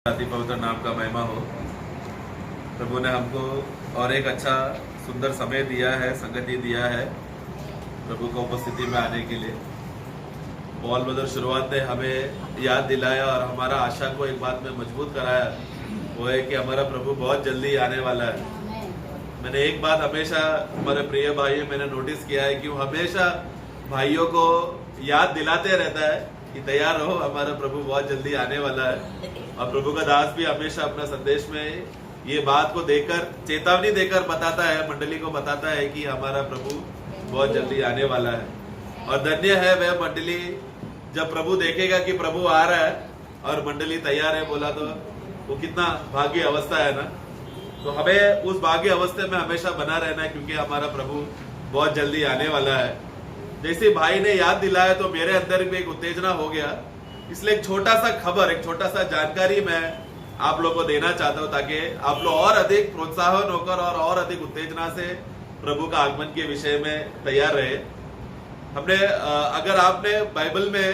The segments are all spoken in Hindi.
अति पवित्र नाम का महिमा हो। प्रभु ने हमको और एक अच्छा सुंदर समय दिया है, संगति दिया है प्रभु को उपस्थिति में आने के लिए। पॉल ब्रदर शुरुआत में हमें याद दिलाया और हमारा आशा को एक बात में मजबूत कराया, वो है कि हमारा प्रभु बहुत जल्दी आने वाला है। मैंने एक बात हमेशा हमारे प्रिय भाइयों मैंने नोटिस किया है कि वो हमेशा भाइयों को याद दिलाते रहता है कि तैयार रहो, हमारा प्रभु बहुत जल्दी आने वाला है। और प्रभु का दास भी हमेशा अपना संदेश में ये बात को देकर, चेतावनी देकर बताता है, मंडली को बताता है कि हमारा प्रभु बहुत जल्दी आने वाला है। और धन्य है वह मंडली जब प्रभु देखेगा कि प्रभु आ रहा है और मंडली तैयार है, बोला तो वो कितना भाग्य अवस्था है ना। तो हमें उस भाग्य अवस्था में हमेशा बना रहना है, क्योंकि हमारा प्रभु बहुत जल्दी आने वाला है। जैसे भाई ने याद दिलाया तो मेरे अंदर भी एक उत्तेजना हो गया। इसलिए एक छोटा सा खबर, एक छोटा सा जानकारी मैं आप लोगों को देना चाहता हूं, ताकि आप लोग और अधिक प्रोत्साहन होकर और अधिक उत्तेजना से प्रभु का आगमन के विषय में तैयार रहे। हमने अगर आपने बाइबल में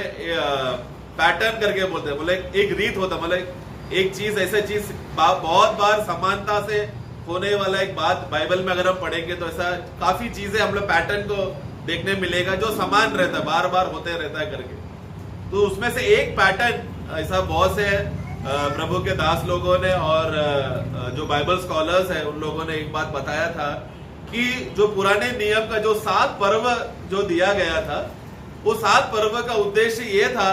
पैटर्न करके बोलते हैं, बोले एक रीत होता, मतलब एक चीज ऐसे चीज बहुत बार समानता से होने वाला एक बात बाइबल में अगर हम पढ़ेंगे तो ऐसा काफी चीजें हम लोग पैटर्न को देखने मिलेगा जो समान रहता है, बार बार होते रहता है करके। तो उसमें से एक पैटर्न ऐसा बहुत से प्रभु के दास लोगों ने और जो बाइबल स्कॉलर्स है उन लोगों ने एक बात बताया था कि जो पुराने नियम का जो 7 पर्व जो दिया गया था, वो 7 पर्व का उद्देश्य ये था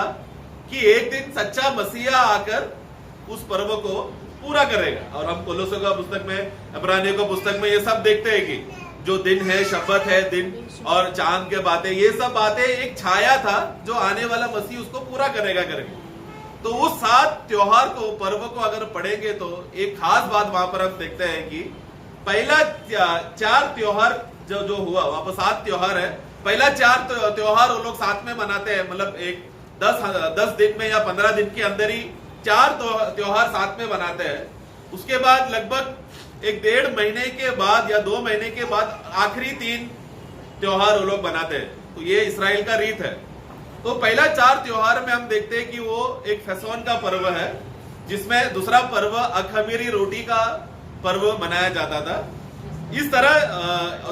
कि एक दिन सच्चा मसीहा आकर उस पर्व को पूरा करेगा। और हम कोलोसों का पुस्तक में, इब्रानियों का पुस्तक में ये सब देखते हैं कि जो दिन है, शब्बत है, दिन और चांद के बातें, ये सब बातें एक छाया था जो आने वाला मसीह उसको पूरा करेगा करके। तो उस 7 त्योहार को, पर्व को अगर पढ़ेंगे तो एक खास बात वहां पर हम देखते हैं कि पहला 4 त्योहार जो हुआ, वहां पर 7 त्योहार है। पहला 4 त्योहार वो लोग साथ में मनाते हैं, मतलब एक 10 दिन में या 15 दिन के अंदर ही 4 त्योहार साथ में मनाते हैं। उसके बाद लगभग 1.5 महीने के बाद या 2 महीने के बाद आखिरी 3 त्योहार वो लोग बनाते हैं। तो ये इस्राएल का रीत है। तो पहला 4 त्योहार में हम देखते हैं कि वो एक फसोन का पर्व है, जिसमें दूसरा पर्व अखमीरी रोटी का पर्व मनाया जाता था। इस तरह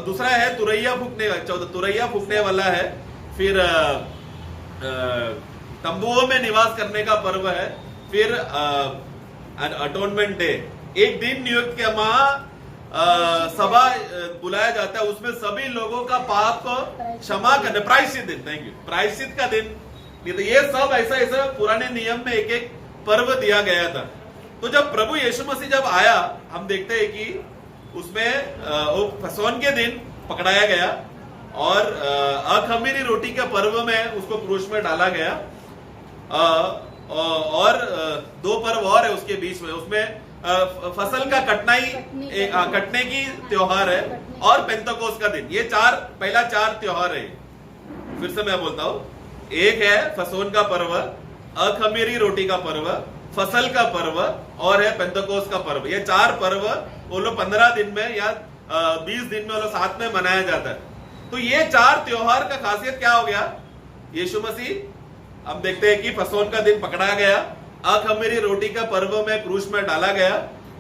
दूसरा है तुरैया फूकने वाला है। फिर तंबुओं में निवास करने का पर्व है। फिर अटोनमेंट डे, एक दिन नियुक्त के सभा बुलाया जाता है, उसमें सभी लोगों का पाप को क्षमा करने, प्रायश्चित दिन, थैंक यू, प्रायश्चित का दिन। तो ये सब ऐसा पुराने नियम में एक पर्व दिया गया था। तो जब प्रभु यीशु मसीह जब आया, हम देखते हैं कि उसमें वो फसोन के दिन पकड़ाया गया और अखमीरी रोटी के पर्व में उसको क्रूस में डाला गया। और 2 पर्व और है उसके बीच में, उसमें फसल का कटने की त्योहार है और पेंतकोस का दिन। ये पहला 4 त्योहार है। फिर से मैं बोलता हूं, एक है फसोन का पर्व, अखमीरी रोटी का पर्व, फसल का पर्व और है पेंतकोस का पर्व। ये 4 पर्व वो लोग 15 दिन में या 20 दिन में वो लोग साथ में मनाया जाता है। तो ये 4 त्योहार का खासियत क्या हो गया? यीशु मसीह, हम देखते हैं कि फसोन का दिन पकड़ा गया, अखमीरी रोटी का पर्व में क्रूस में डाला गया,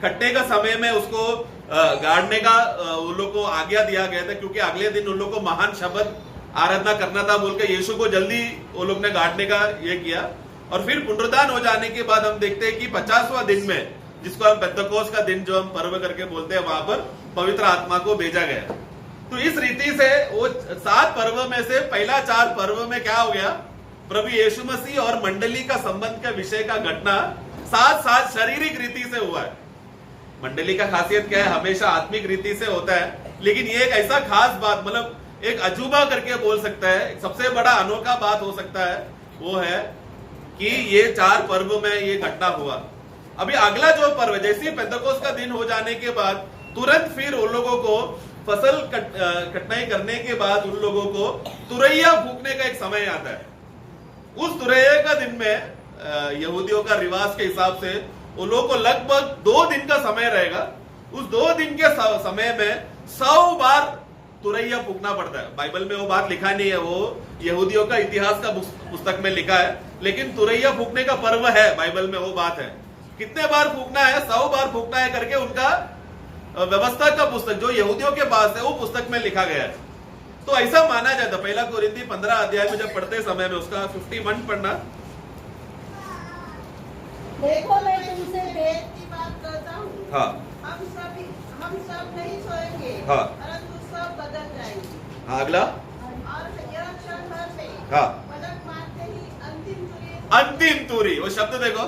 कटने का समय में उसको गाड़ने का उन लोग को आज्ञा दिया गया था, क्योंकि अगले दिन उन लोग को महान शब्द आराधना करना था बोलकर यीशु को जल्दी वो लोग ने गाड़ने का ये किया। और फिर पुनरुत्थान हो जाने के बाद हम देखते हैं कि 50वां दिन में, जिसको हम पेंतकोस का दिन जो हम पर्व करके बोलते हैं, वहां पर पवित्र आत्मा को भेजा गया। तो इस रीति से वो 7 पर्व में से पहला 4 पर्व में क्या हो गया? प्रभु यीशु मसीह और मंडली का संबंध का विषय का घटना साथ शारीरिक रीति से हुआ है। मंडली का खासियत क्या है? हमेशा आत्मिक रीति से होता है, लेकिन ये एक ऐसा खास बात, मतलब एक अजूबा करके बोल सकता है, सबसे बड़ा अनोखा बात हो सकता है, वो है कि ये 4 पर्व में ये घटना हुआ। अभी अगला जो पर्व, जैसे पेंतकोस का दिन हो जाने के बाद तुरंत फिर उन लोगों को फसल कटाई करने के बाद उन लोगों को तुरैया फूकने का एक समय आता है। उस तुरैया का दिन में यहूदियों का रिवाज के हिसाब से उन लोगों को लगभग 2 दिन का समय रहेगा। उस 2 दिन के समय में 100 बार तुरैया फूकना पड़ता है। बाइबल में वो बात लिखा नहीं है, वो यहूदियों का इतिहास का पुस्तक में लिखा है, लेकिन तुरैया फूकने का पर्व है बाइबल में, वो बात है कितने बार फूकना है, 100 बार फूकना है करके उनका व्यवस्था का पुस्तक जो यहूदियों के पास है वो पुस्तक में लिखा गया है। तो ऐसा माना जाता। पहला कोरिन्थी 15 अध्याय में जब पढ़ते समय में उसका 51 पढ़ना। देखो मैं तुमसे भेद की बात करता हूँ। हाँ, हम सब नहीं सोएंगे, हाँ, परंतु सब बदल जाएंगे। हाँ, अगला। और यह क्षण भर में, हाँ, पलक मारते ही अंतिम तुरी, वो शब्द देखो,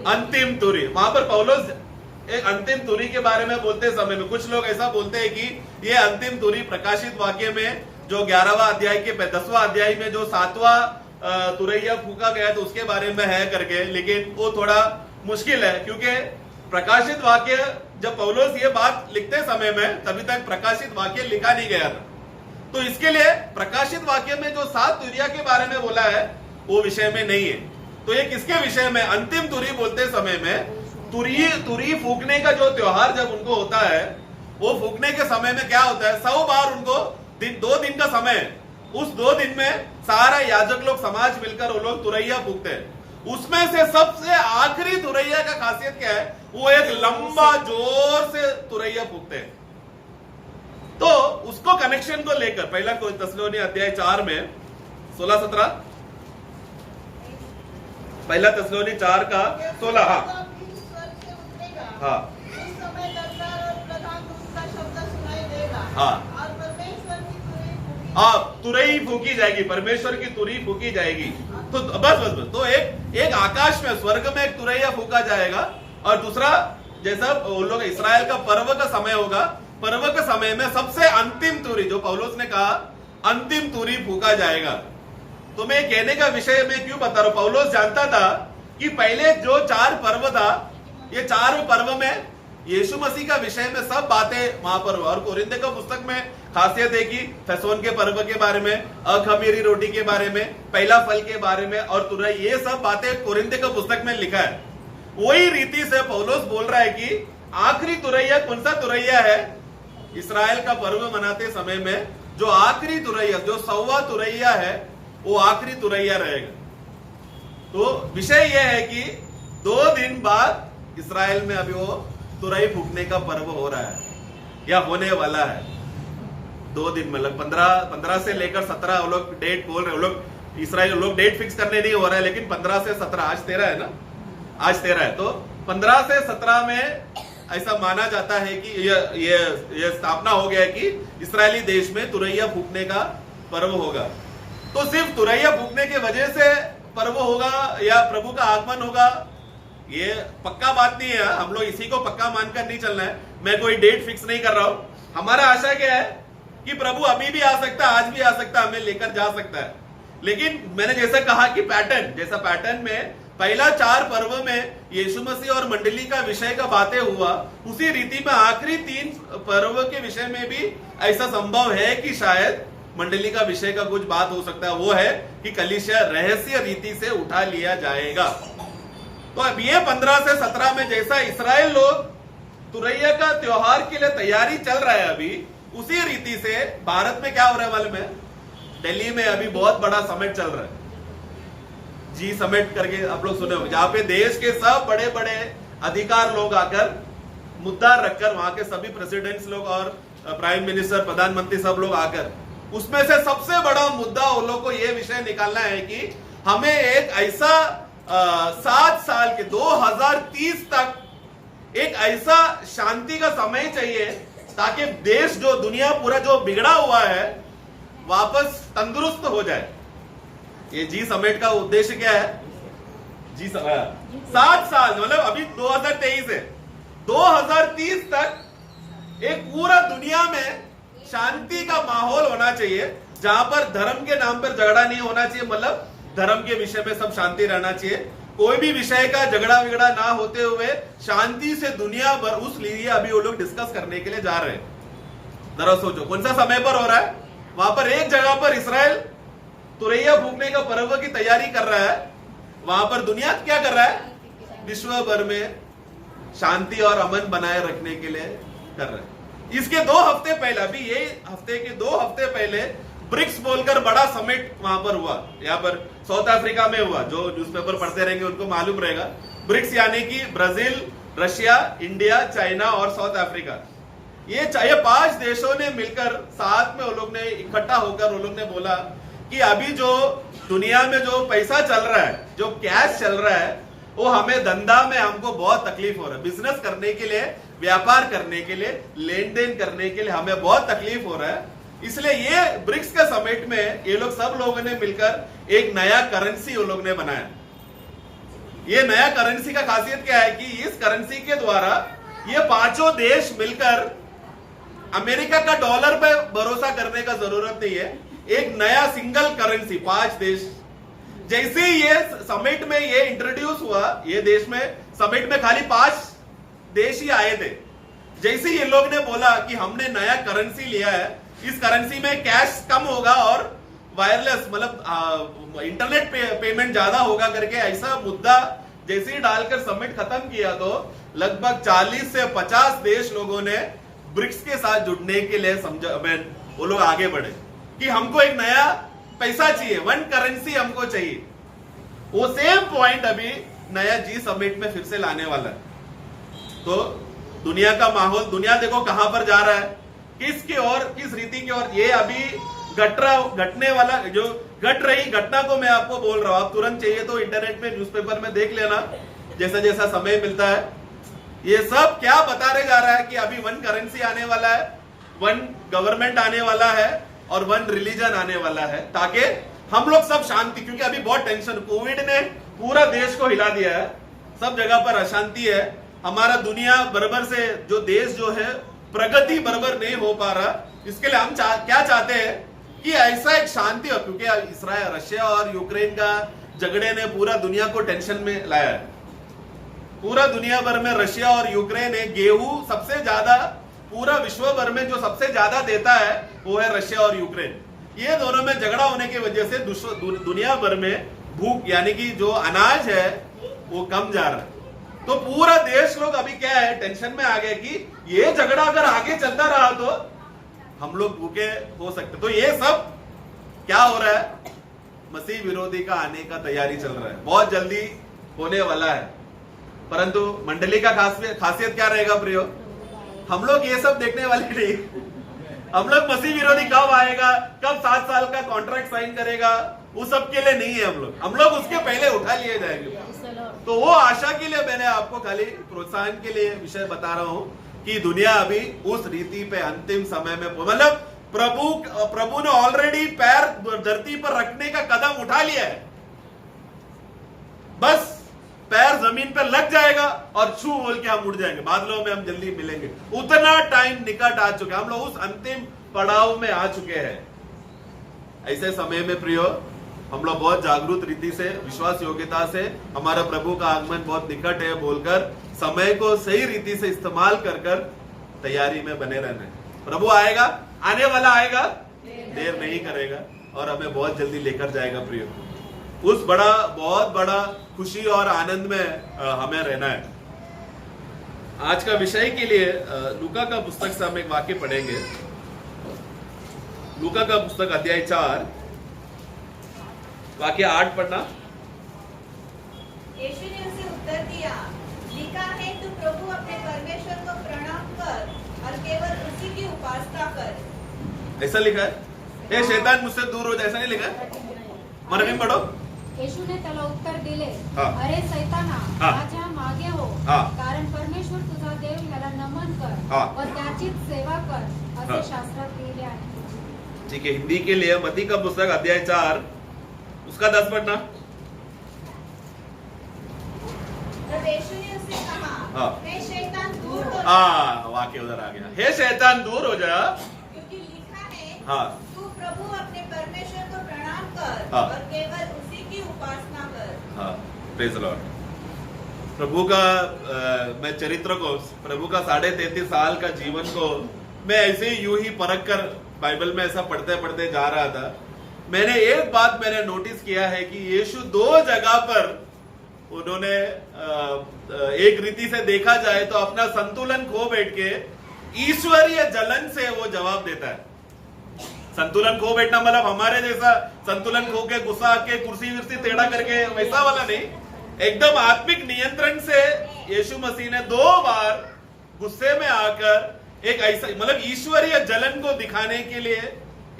अंतिम तुरी। वहां पर पौलुस एक अंतिम तुरी के बारे में बोलते समय में कुछ लोग ऐसा बोलते हैं कि ये अंतिम तुरी प्रकाशित वाक्य में जो 11वां अध्याय के 10वां अध्याय में जो 7वां तुरैया फूका गया तो उसके बारे में है करके, लेकिन वो थोड़ा मुश्किल है क्योंकि प्रकाशित वाक्य जब पौलुस ये बात लिखते समय में तभी तक प्रकाशित वाक्य लिखा नहीं गया था। तो इसके लिए प्रकाशित वाक्य में जो 7 तुरिया के बारे में बोला है वो विषय में नहीं है। तो ये किसके विषय में? अंतिम तुरी बोलते समय में तुरी फूकने का जो त्योहार जब उनको होता है वो फूकने के समय में क्या होता है, 100 बार उनको 2 दिन का समय, उस 2 दिन में सारा याजक लोग समाज मिलकर वो लोग तुरैया फूकते हैं। उसमें से सबसे आखिरी तुरैया का खासियत क्या है, वो एक लंबा जोर से तुरैया फूकते हैं। तो उसको कनेक्शन को लेकर पहला थिस्सलुनी अध्याय 4 में 16-17, पहला थिस्सलुनी 4 का 16। हाँ, उस समय दरबार और प्रधान दूत का शब्द सुनाई देगा। हाँ, और परमेश्वर की तुरही फूकी, तुरही फूकी जाएगी, परमेश्वर की तुरही फूकी जाएगी। तो बस तो एक आकाश में स्वर्ग में एक तुरैया फूका जाएगा और दूसरा जैसा वो लोग इसराइल का पर्व का समय होगा, पर्व के समय में सबसे अंतिम तुरी जो पौलुस ने कहा अंतिम तुरी फूका जाएगा। तो मैं कहने का विषय में क्यों बता रहा हूं, पौलुस जानता था कि पहले जो 4 पर्व था ये 4 पर्व में यीशु मसीह का विषय में सब बातें वहां पर, और कोरिन्थे का पुस्तक में खासियत है कि फसोन के पर्व के बारे में, अखमीरी रोटी के बारे में, पहला फल के बारे में और तुरई, ये सब बातें कोरिन्थे का पुस्तक में लिखा है। वही रीति से पौलुस बोल रहा है कि आखिरी तुरैया कौन सा तुरैया है, इसराइल का पर्व मनाते समय में जो आखिरी तुरैया, जो 100वां तुरैया है वो आखिरी तुरैया रहेगा। तो विषय यह है कि 2 दिन बाद इसराइल में अभी वो तुरई फूकने का पर्व हो रहा है या होने वाला है। 2 दिन मतलब 15 से लेकर 17 वो लोग डेट बोल रहे, वो लोग इसराइल लोग डेट फिक्स करने नहीं हो रहा है, लेकिन 15 से 17, आज 13 है ना, आज 13 है, तो 15 से 17 में ऐसा माना जाता है कि ये स्थापना हो गया कि इसराइली देश में तुरैया फूकने का पर्व होगा। तो सिर्फ तुरैया फूकने के वजह से पर्व होगा या प्रभु का आगमन होगा ये पक्का बात नहीं है। हम लोग इसी को पक्का मानकर नहीं चलना है। मैं कोई डेट फिक्स नहीं कर रहा हूं। हमारा आशा क्या है कि प्रभु अभी भी आ सकता है, आज भी आ सकता है, हमें लेकर जा सकता है। लेकिन मैंने जैसा कहा कि पैटर्न में पहला 4 पर्व में यीशु मसीह और मंडली का विषय का बातें हुआ, उसी रीति में आखिरी 3 पर्व के विषय में भी ऐसा संभव है कि शायद मंडली का विषय का कुछ बात हो सकता है। वो है कि कलीसिया रहस्य रीति से उठा लिया जाएगा। तो अब ये 15 से 17 में जैसा इसराइल लोग तुरैया का त्योहार के लिए तैयारी चल रहा है अभी, उसी रीति से भारत में क्या हो रहा है मालूम है, दिल्ली में अभी बहुत बड़ा समिट चल रहा है, जी समिट करके आप लोग सुने होंगे, जहां पे देश के सब बड़े बड़े अधिकार लोग आकर मुद्दा रखकर, वहां के सभी प्रेसिडेंट्स लोग और प्राइम मिनिस्टर, प्रधानमंत्री सब लोग आकर, उसमें से सबसे बड़ा मुद्दा उन लोग को यह विषय निकालना है कि हमें एक ऐसा 7 साल के 2030 तक एक ऐसा शांति का समय चाहिए ताकि देश जो दुनिया पूरा जो बिगड़ा हुआ है वापस तंदुरुस्त हो जाए। ये जी समिट का उद्देश्य क्या है? जी 7 साल मतलब अभी 2023 है, 2030 तक एक पूरा दुनिया में शांति का माहौल होना चाहिए, जहां पर धर्म के नाम पर झगड़ा नहीं होना चाहिए, मतलब धर्म के विषय में सब शांति रहना चाहिए, कोई भी विषय का झगड़ा विगड़ा ना होते हुए शांति से दुनिया भर, उस लिए अभी वो लोग डिस्कस करने के लिए जा रहे हैं। जरा सोचो कौन सा समय पर हो रहा है, वहां पर एक जगह पर इसराइल तुरैया फूकने का पर्व की तैयारी कर रहा है, वहां पर दुनिया क्या कर रहा है, विश्व भर में शांति और अमन बनाए रखने के लिए कर रहा है। इसके 2 हफ्ते पहले, अभी ये हफ्ते के 2 हफ्ते पहले ब्रिक्स बोलकर बड़ा समिट वहां पर हुआ, यहाँ पर साउथ अफ्रीका में हुआ, जो न्यूज़पेपर पढ़ते रहेंगे उनको मालूम रहेगा। ब्रिक्स यानी कि ब्राजील, रशिया, इंडिया, चाइना और साउथ अफ्रीका, ये 5 देशों ने मिलकर साथ में वो लोग ने इकट्ठा होकर वो लोग ने बोला कि अभी जो दुनिया में जो पैसा चल रहा है, जो कैश चल रहा है, वो हमें धंधा में हमको बहुत तकलीफ हो रहा है। बिजनेस करने के लिए, व्यापार करने के लिए, लेन देन करने के लिए हमें बहुत तकलीफ हो रहा है। इसलिए ये ब्रिक्स का समिट में ये लोग सब लोगों ने मिलकर एक नया करेंसी वो लोग ने बनाया। ये नया करेंसी का खासियत क्या है कि इस करेंसी के द्वारा ये 5 देश मिलकर, अमेरिका का डॉलर पे भरोसा करने का जरूरत नहीं है, एक नया सिंगल करेंसी 5 देश। जैसे ये समिट में ये इंट्रोड्यूस हुआ, ये देश में समिट में खाली 5 देश ही आए थे। जैसे ये लोग ने बोला कि हमने नया करेंसी लिया है, इस करेंसी में कैश कम होगा और वायरलेस मतलब इंटरनेट पेमेंट ज्यादा होगा करके ऐसा मुद्दा जैसे ही डालकर समिट खत्म किया तो लगभग 40 से 50 देश लोगों ने ब्रिक्स के साथ जुड़ने के लिए वो लोग आगे बढ़े कि हमको एक नया पैसा चाहिए, वन करेंसी हमको चाहिए। वो सेम पॉइंट अभी नया जी समिट में फिर से लाने वाला है। तो दुनिया का माहौल, दुनिया देखो कहां पर जा रहा है, किसकी ओर, किस रीति की ओर। ये अभी घटने वाला जो घट रही घटना को मैं आपको बोल रहा हूं। आप तुरंत चाहिए तो इंटरनेट में, न्यूज़पेपर में देख लेना जैसा जैसा समय मिलता है। ये सब क्या बताने जा रहा है कि अभी वन करेंसी आने वाला है, वन गवर्नमेंट आने वाला है और वन रिलीजन आने वाला है, ताकि हम लोग सब शांति, क्योंकि अभी बहुत टेंशन, कोविड ने पूरा देश को हिला दिया है, सब जगह पर अशांति है। हमारा दुनिया बराबर से जो देश जो है प्रगति बराबर नहीं हो पा रहा। इसके लिए हम क्या चाहते हैं कि ऐसा एक शांति हो, क्योंकि इसराइल, रशिया और यूक्रेन का झगड़े ने पूरा दुनिया को टेंशन में लाया है। पूरा दुनिया भर में रशिया और यूक्रेन है, गेहूं सबसे ज्यादा पूरा विश्व भर में जो सबसे ज्यादा देता है वो है रशिया और यूक्रेन। ये दोनों में झगड़ा होने की वजह से दुनिया भर में भूख यानी कि जो अनाज है वो कम जा रहा है। तो पूरा देश लोग अभी क्या है, टेंशन में आ गए कि ये झगड़ा अगर आगे चलता रहा तो हम लोग भूखे हो सकते। तो ये सब क्या हो रहा है, मसीह विरोधी का आने का तैयारी चल रहा है, बहुत जल्दी होने वाला है। परंतु मंडली का खासियत क्या रहेगा प्रियो, हम लोग ये सब देखने वाले नहीं। हम लोग मसीह विरोधी कब आएगा, कब 7 साल का कॉन्ट्रैक्ट साइन करेगा, वो सब के लिए नहीं है। हम लोग उसके पहले उठा लिए जाएंगे। तो वो आशा के लिए मैंने आपको खाली प्रोत्साहन के लिए विषय बता रहा हूं कि दुनिया अभी उस रीति पे अंतिम समय में, मतलब प्रभु ने ऑलरेडी पैर धरती पर रखने का कदम उठा लिया है। बस पैर जमीन पे लग जाएगा और छू बोल के हम उड़ जाएंगे, बादलों में हम जल्दी मिलेंगे। उतना टाइम निकट आ चुका है, हम लोग उस अंतिम पड़ाव में आ चुके हैं। ऐसे समय में प्रियो, हम लोग बहुत जागरूक रीति से, विश्वास योग्यता से हमारा प्रभु का आगमन बहुत निकट है बोलकर समय को सही रीति से इस्तेमाल कर तैयारी में बने रहना है। प्रभु आएगा, आने वाला आएगा, देर नहीं करेगा और हमें बहुत जल्दी लेकर जाएगा प्रियो। उस बहुत बड़ा खुशी और आनंद में हमें रहना है। आज का विषय के लिए लूका का पुस्तक से हम एक वाक्य पढ़ेंगे। लूका का पुस्तक अध्याय 4 वाक्य 8 पढ़ना। यीशु ने उसे उत्तर दिया, लिखा है, तू प्रभु अपने परमेश्वर को प्रणाम कर और केवल उसी की उपासना कर। ऐसा लिखा है, हे शैतान मुझसे दूर हो जा, ऐसा नहीं लिखा है? मराठी में पढ़ो। येशूने त्याला उत्तर दिले, हा. अरे सैताना, हा. माझ्या मागे हो, हा. कारण परमेश्वर तुझा देव याला नमन कर हा. व त्याचीच सेवा कर, हा. असे शास्त्रात लिहिले आहे। ठीक है, हिंदी के लिए मत्ती का पुस्तक अध्याय 4 उसका 10 पढ़ना। तब यीशु ने उससे कहा, हाँ. हे शैतान दूर हो जा, वाक्य उधर आ गया, हे शैतान दूर हो जा, क्योंकि लिखा है, हाँ. तू प्रभु अपने परमेश्वर को प्रणाम कर हाँ. और केवल उसी की उपासना कर। हाँ, प्रेज लॉर्ड। प्रभु का मैं चरित्र को, प्रभु का 33.5 साल का जीवन को मैं ऐसे ही यूं ही परख कर बाइबल में ऐसा पढ़ते पढ़ते जा रहा था। मैंने एक बात मैंने नोटिस किया है कि यीशु 2 जगह पर उन्होंने एक रीति से देखा जाए तो अपना संतुलन खो बैठ के ईश्वरीय जलन से वो जवाब देता है। संतुलन खो बैठना मतलब हमारे जैसा संतुलन खो के गुस्सा के कुर्सी विर्सी टेढ़ा करके वैसा वाला नहीं, एकदम आत्मिक नियंत्रण से यीशु मसीह ने 2 बार गुस्से में आकर एक ऐसा मतलब ईश्वरीय जलन को दिखाने के लिए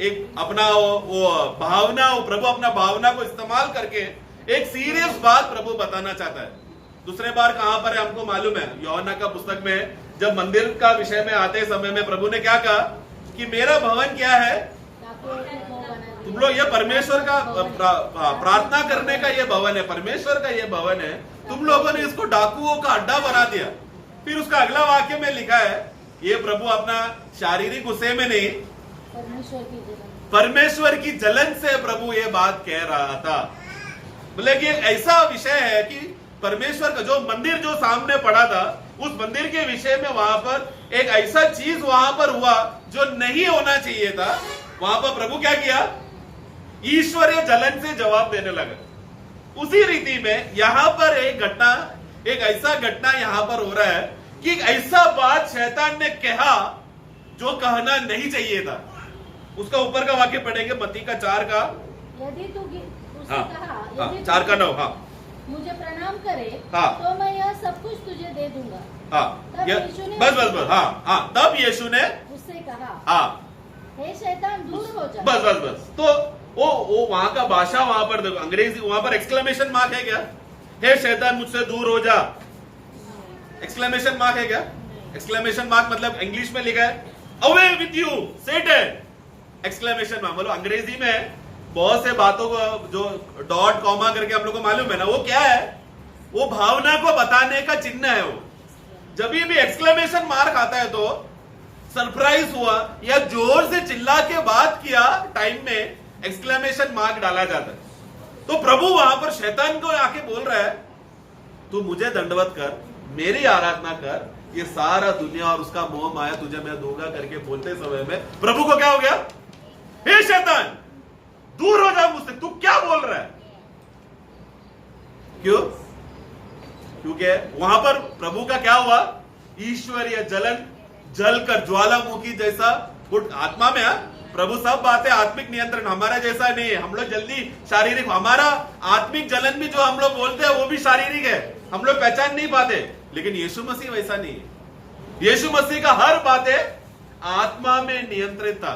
एक अपना वो भावना, प्रभु अपना भावना को इस्तेमाल करके एक सीरियस बात प्रभु बताना चाहता है। दूसरे बार कहां पर है हमको मालूम है, यूहन्ना का पुस्तक में जब मंदिर का विषय में आते समय में प्रभु ने क्या कहा कि मेरा भवन क्या है, तुम लोग ये परमेश्वर का प्रार्थना करने का ये भवन है, परमेश्वर का ये भवन है, तुम लोगों ने इसको डाकुओं का अड्डा बना दिया। फिर उसका अगला वाक्य में लिखा है, ये प्रभु अपना शारीरिक गुस्से में नहीं, परमेश्वर की जलन से प्रभु ये बात कह रहा था। बोले कि एक ऐसा विषय है कि परमेश्वर का जो मंदिर जो सामने पड़ा था, उस मंदिर के विषय में वहां पर एक ऐसा चीज वहां पर हुआ जो नहीं होना चाहिए था। वहां पर प्रभु क्या किया, ईश्वरीय जलन से जवाब देने लगा। उसी रीति में यहां पर एक घटना, एक ऐसा घटना यहां पर हो रहा है कि एक ऐसा बात शैतान ने कहा जो कहना नहीं चाहिए था। उसका ऊपर का वाक्य पढ़ेंगे, मत्ती का 4 का, यदि तू हाँ, हाँ, 4 का 9, हाँ, मुझे प्रणाम करे, हाँ, तो मैं यह सब कुछ तुझे दे दूंगा। हाँ, तब यीशु ने बस, हाँ, तब यीशु ने उससे कहा, हाँ, हे शैतान दूर हो जा। बस तो वो वहां का भाषा, वहां पर देखो अंग्रेजी, वहां पर एक्सक्लेमेशन मार्क है क्या, हे शैतान मुझसे दूर हो जा, एक्सक्लेमेशन मार्क है क्या? एक्सक्लेमेशन मार्क मतलब इंग्लिश में लिखा है away with you Satan, exclamation mark मतलब अंग्रेजी में बहुत से बातों को जो डॉट कॉमा करके हम लोग को मालूम है ना, वो क्या है, वो भावना को बताने का चिन्ह है। वो जब भी एक्सक्लेमेशन मार्क आता है तो सरप्राइज हुआ या जोर से चिल्ला के बात किया टाइम में एक्सक्लेमेशन मार्क डाला जाता है। तो प्रभु वहां पर शैतान को आके बोल रहा है, तू मुझे दंडवत कर, मेरी आराधना कर, ये सारा दुनिया और उसका मोह माया तुझे मैं दूंगा करके बोलते समय में प्रभु को क्या हो गया, हे शैतान दूर हो जा मुझसे, तू क्या बोल रहा है? क्यों? क्योंकि वहां पर प्रभु का क्या हुआ, ईश्वरीय जलन जलकर ज्वालामुखी जैसा फुट आत्मा में है। प्रभु सब बातें आत्मिक नियंत्रण, हमारा जैसा नहीं है, हम लोग जल्दी शारीरिक, हमारा आत्मिक जलन भी जो हम लोग बोलते हैं वो भी शारीरिक है, हम लोग पहचान नहीं पाते, लेकिन यीशु मसीह वैसा नहीं है। यीशु मसीह का हर बातें आत्मा में नियंत्रित था।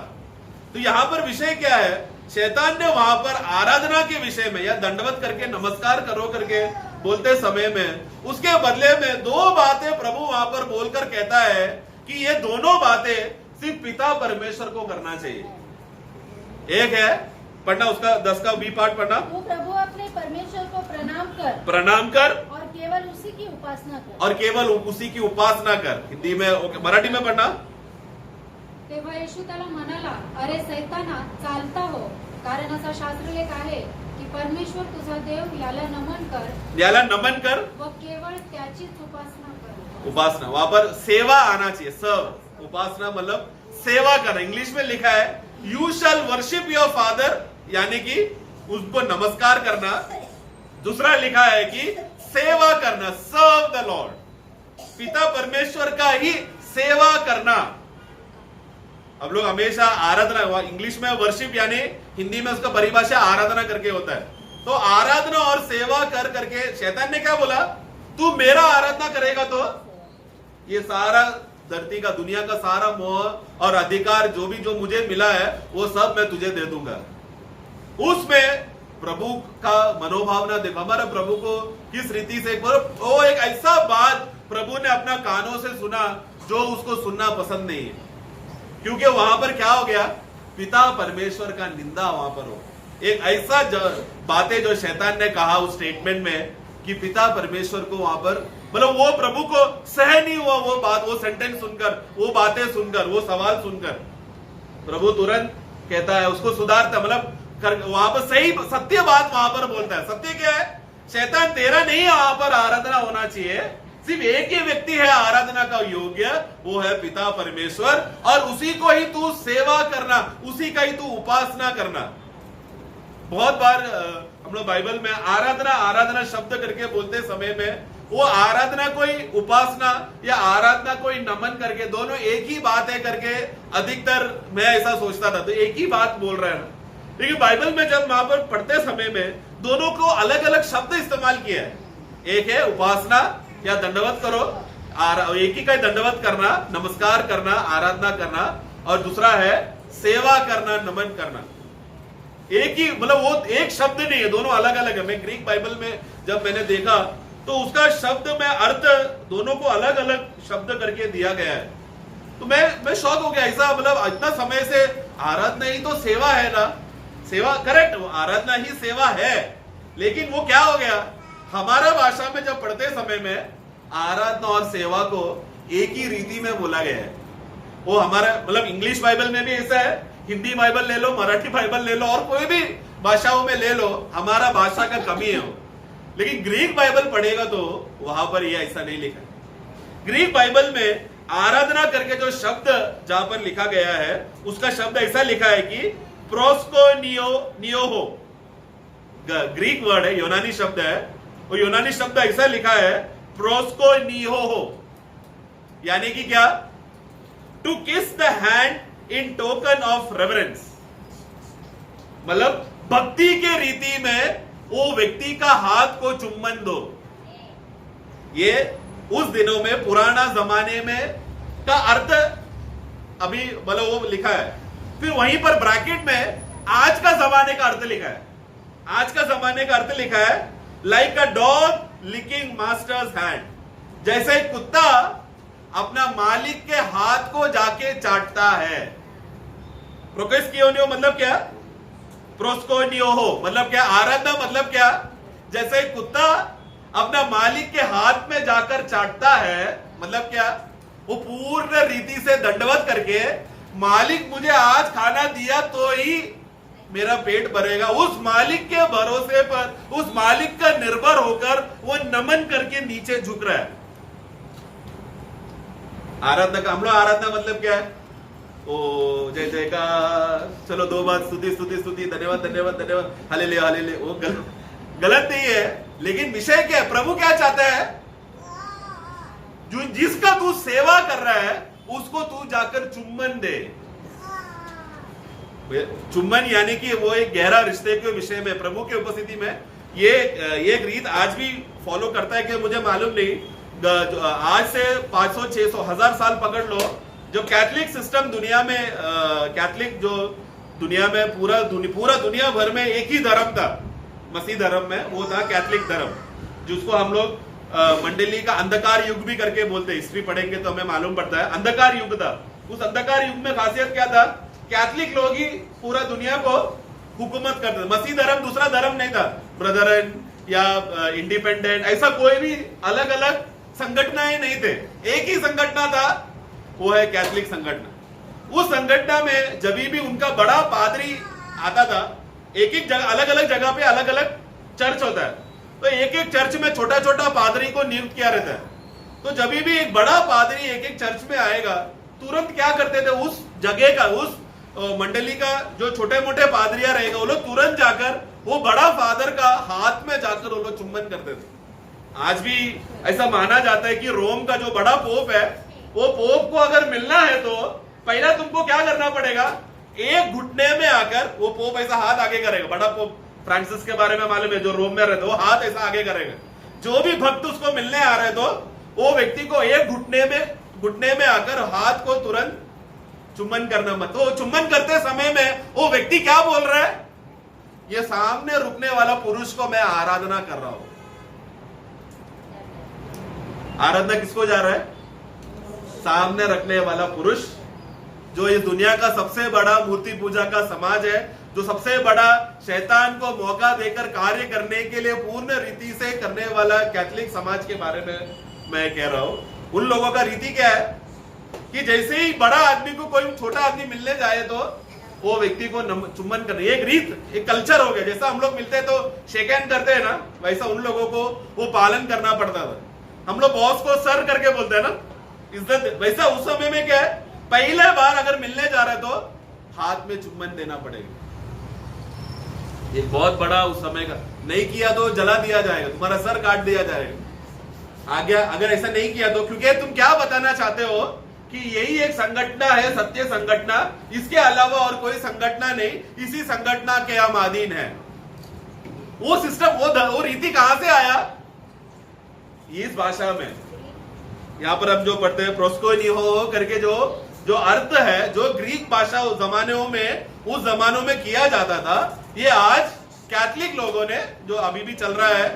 तो यहां पर विषय क्या है, शैतान ने वहां पर आराधना के विषय में या दंडवत करके नमस्कार करो करके बोलते समय में उसके बदले में 2 बातें प्रभु वहां पर बोलकर कहता है कि ये दोनों बातें सिर्फ पिता परमेश्वर को करना चाहिए। एक है पढ़ना, उसका 10 का बी पार्ट पढ़ना, तू प्रभु अपने परमेश्वर को प्रणाम कर और केवल उसी की उपासना कर, और केवल उसी की उपासना कर। हिंदी में, ओके, मराठी में पढ़ना। तेव्हा येशू त्याला म्हणाला, अरे सैताना चालता हो, कारण असा शास्त्रलेख आहे की परमेश्वर तुझा देव याला नमन कर व केवळ त्याचीच उपासना कर। उपासना, वहां पर सेवा आना चाहिए, सर्व, उपासना मतलब सेवा करना। इंग्लिश में लिखा है you shall worship your father, यानी कि उसको नमस्कार करना। दूसरा लिखा है कि सेवा करना, सर्व द लॉर्ड, पिता परमेश्वर का ही सेवा करना। अब लोग हमेशा आराधना, इंग्लिश में वर्शिप यानी हिंदी में उसका परिभाषा आराधना करके होता है। तो आराधना और सेवा कर करके शैतान ने क्या बोला, तू मेरा आराधना करेगा तो ये सारा धरती का, दुनिया का सारा मोह और अधिकार जो भी जो मुझे मिला है वो सब मैं तुझे दे दूंगा। उसमें प्रभु का मनोभावना देखो, हमारे प्रभु को किस रीति से, वो एक ऐसा बात प्रभु ने अपना कानों से सुना जो उसको सुनना पसंद नहीं है, क्योंकि वहां पर क्या हो गया, पिता परमेश्वर का निंदा वहां पर हो। एक ऐसा बातें जो शैतान ने कहा उस स्टेटमेंट में कि पिता परमेश्वर को वहां पर, मतलब वो प्रभु को सह नहीं हुआ वो बात, वो सेंटेंस सुनकर, वो बातें सुनकर, वो सवाल सुनकर प्रभु तुरंत कहता है, उसको सुधारता, मतलब वहां पर सही सत्य बात वहां पर बोलता है। सत्य क्या है, शैतान तेरा नहीं वहां पर आराधना होना चाहिए, सिर्फ एक ही व्यक्ति है आराधना का योग्य, वो है पिता परमेश्वर, और उसी को ही तू सेवा करना, उसी का ही तू उपासना करना। बहुत बार हम लोग बाइबल में आराधना आराधना शब्द करके बोलते समय में वो आराधना कोई उपासना या आराधना कोई नमन करके दोनों एक ही बात है करके अधिकतर मैं ऐसा सोचता था, तो एक ही बात बोल रहा है ना, लेकिन बाइबल में जब वहां पर पढ़ते समय में दोनों को अलग अलग शब्द इस्तेमाल किया है। एक है उपासना या दंडवत करो, एक ही का दंडवत करना, नमस्कार करना, आराधना करना, और दूसरा है सेवा करना, नमन करना। एक ही, मतलब वो एक शब्द नहीं है, दोनों अलग अलग है। मैं ग्रीक बाइबल में जब मैंने देखा तो उसका शब्द में अर्थ दोनों को अलग अलग शब्द करके दिया गया है। तो मैं शॉक हो गया, ऐसा मतलब इतना समय से आराधना ही तो सेवा है ना, सेवा करेक्ट, आराधना ही सेवा है, लेकिन वो क्या हो गया, हमारा भाषा में जब पढ़ते समय में आराधना और सेवा को एक ही रीति में बोला गया है। वो हमारा मतलब इंग्लिश बाइबल में भी ऐसा है, हिंदी बाइबल ले लो, मराठी बाइबल ले लो, और कोई भी भाषाओं में ले लो, हमारा भाषा का कमी है वो। लेकिन ग्रीक बाइबल पढ़ेगा तो वहां पर ये ऐसा नहीं लिखा है। ग्रीक बाइबल में आराधना करके जो शब्द जहां पर लिखा गया है, उसका शब्द ऐसा लिखा है कि प्रोस्कोनियो, ग्रीक वर्ड है, यूनानी शब्द है, वो यूनानी शब्द ऐसा लिखा है प्रोस्कोनियो, यानी कि क्या, टू किस the hand in token of reverence, मतलब भक्ति के रीति में वो व्यक्ति का हाथ को चुम्बन दो। ये उस दिनों में पुराना जमाने में का अर्थ अभी मतलब वो लिखा है, फिर वहीं पर ब्रैकेट में आज का जमाने का अर्थ लिखा है। आज का जमाने का अर्थ लिखा है like a dog licking master's hand, जैसे कुत्ता अपना मालिक के हाथ को जाके चाटता है। प्रोकेस्कियोनियो मतलब क्या, प्रोस्कोनियो मतलब क्या, आराधना मतलब क्या, जैसे कुत्ता अपना मालिक के हाथ में जाकर चाटता है, मतलब क्या, वो पूर्ण रीति से दंडवत करके मालिक मुझे आज खाना दिया तो ही मेरा पेट भरेगा, उस मालिक के भरोसे पर, उस मालिक का निर्भर होकर वो नमन करके नीचे झुक रहा है। आराधना का, हम लोग आराधना मतलब क्या है, ओ जय जयकार, चलो दो बार स्तुति स्तुति स्तुति, धन्यवाद धन्यवाद धन्यवाद, हालेलुया हालेलुया, वो गलत नहीं है, लेकिन विषय क्या है, प्रभु क्या चाहता है, जो जिसका तू सेवा कर रहा है उसको तू जाकर चुम्बन दे। चुम्बन यानी कि वो एक गहरा रिश्ते के विषय में प्रभु की उपस्थिति में ये एक रीत आज भी फॉलो करता है कि मुझे मालूम नहीं, आज से 500 600 1000 साल पकड़ लो, जो कैथलिक सिस्टम दुनिया में, कैथलिक जो दुनिया में पूरा दुनिया भर में एक ही धर्म था, मसीह धर्म में, वो था कैथलिक धर्म, जिसको हम लोग मंडली का अंधकार युग भी करके बोलते हैं। हिस्ट्री पढ़ेंगे तो हमें मालूम पड़ता है अंधकार युग था। उस अंधकार युग में खासियत क्या था, कैथलिक लोग ही पूरा दुनिया को हुकूमत करते थे। मसीह धर्म दूसरा धर्म नहीं था, ब्रदरन या इंडिपेंडेंट, ऐसा कोई भी अलग अलग संगठनाएं नहीं थे, एक ही संगठना था, वो है कैथलिक संगठन। उस संगठना में जब भी उनका बड़ा पादरी आता था, एक एक जगह अलग अलग जगह पे अलग अलग चर्च होता है, तो एक एक चर्च में छोटा छोटा पादरी को नियुक्त किया रहता है। तो जब भी एक बड़ा पादरी एक एक चर्च में आएगा, तुरंत क्या करते थे, उस जगह का, उस मंडली का जो छोटे मोटे पादरिया रहेगा, वो लोग तुरंत जाकर वो बड़ा फादर का हाथ में जाकर वो लोग चुम्बन करते थे। आज भी ऐसा माना जाता है कि रोम का जो बड़ा पोप है, वो पोप को अगर मिलना है तो पहला तुमको क्या करना पड़ेगा, एक घुटने में आकर, वो पोप ऐसा हाथ आगे करेगा, बड़ा पोप फ्रांसिस के बारे में मालूम है, जो रोम में रहते, वो हाथ ऐसा आगे करेगा। जो भी भक्त उसको मिलने आ रहे तो वो व्यक्ति को एक घुटने में आकर हाथ को तुरंत चुम्बन करना मत। तो चुम्बन करते समय में वो व्यक्ति क्या बोल रहा है, ये सामने रुकने वाला पुरुष को मैं आराधना कर रहा हूं। आराधना किसको जा रहा है, सामने रखने वाला पुरुष, जो इस दुनिया का सबसे बड़ा मूर्ति पूजा का समाज है, जो सबसे बड़ा शैतान को मौका देकर कार्य करने के लिए पूर्ण रीति से करने वाला कैथलिक समाज के बारे में मैं कह रहा हूं। उन लोगों का रीति क्या है कि जैसे ही बड़ा आदमी को कोई छोटा आदमी मिलने जाए तो वो व्यक्ति को चुम्बन करना, एक रीत, एक कल्चर हो गया। जैसा हम लोग मिलते हैं तो शेक हैंड करते हैं ना, वैसा उन लोगों को वो पालन करना पड़ता था। हम लोग बॉस को सर करके बोलते हैं ना, इज्जत। वैसा उस समय में क्या है, पहले बार अगर मिलने जा रहे तो हाथ में चुम्बन देना पड़ेगा। एक बहुत बड़ा उस समय का, नहीं किया तो जला दिया जाएगा, तुम्हारा सर काट दिया जाएगा आगे, अगर ऐसा नहीं किया तो। क्योंकि तुम क्या बताना चाहते हो कि यही एक संगठना है, सत्य संगठना, इसके अलावा और कोई संगठना नहीं, इसी संगठना के हम अधीन है। वो सिस्टम, वो रीति कहां से आया, इस भाषा में यहाँ पर हम जो पढ़ते हैं प्रोस्कोनियो करके जो अर्थ है, जो ग्रीक भाषा उस जमानों में किया जाता था, ये आज कैथलिक लोगों ने, जो अभी भी चल रहा है,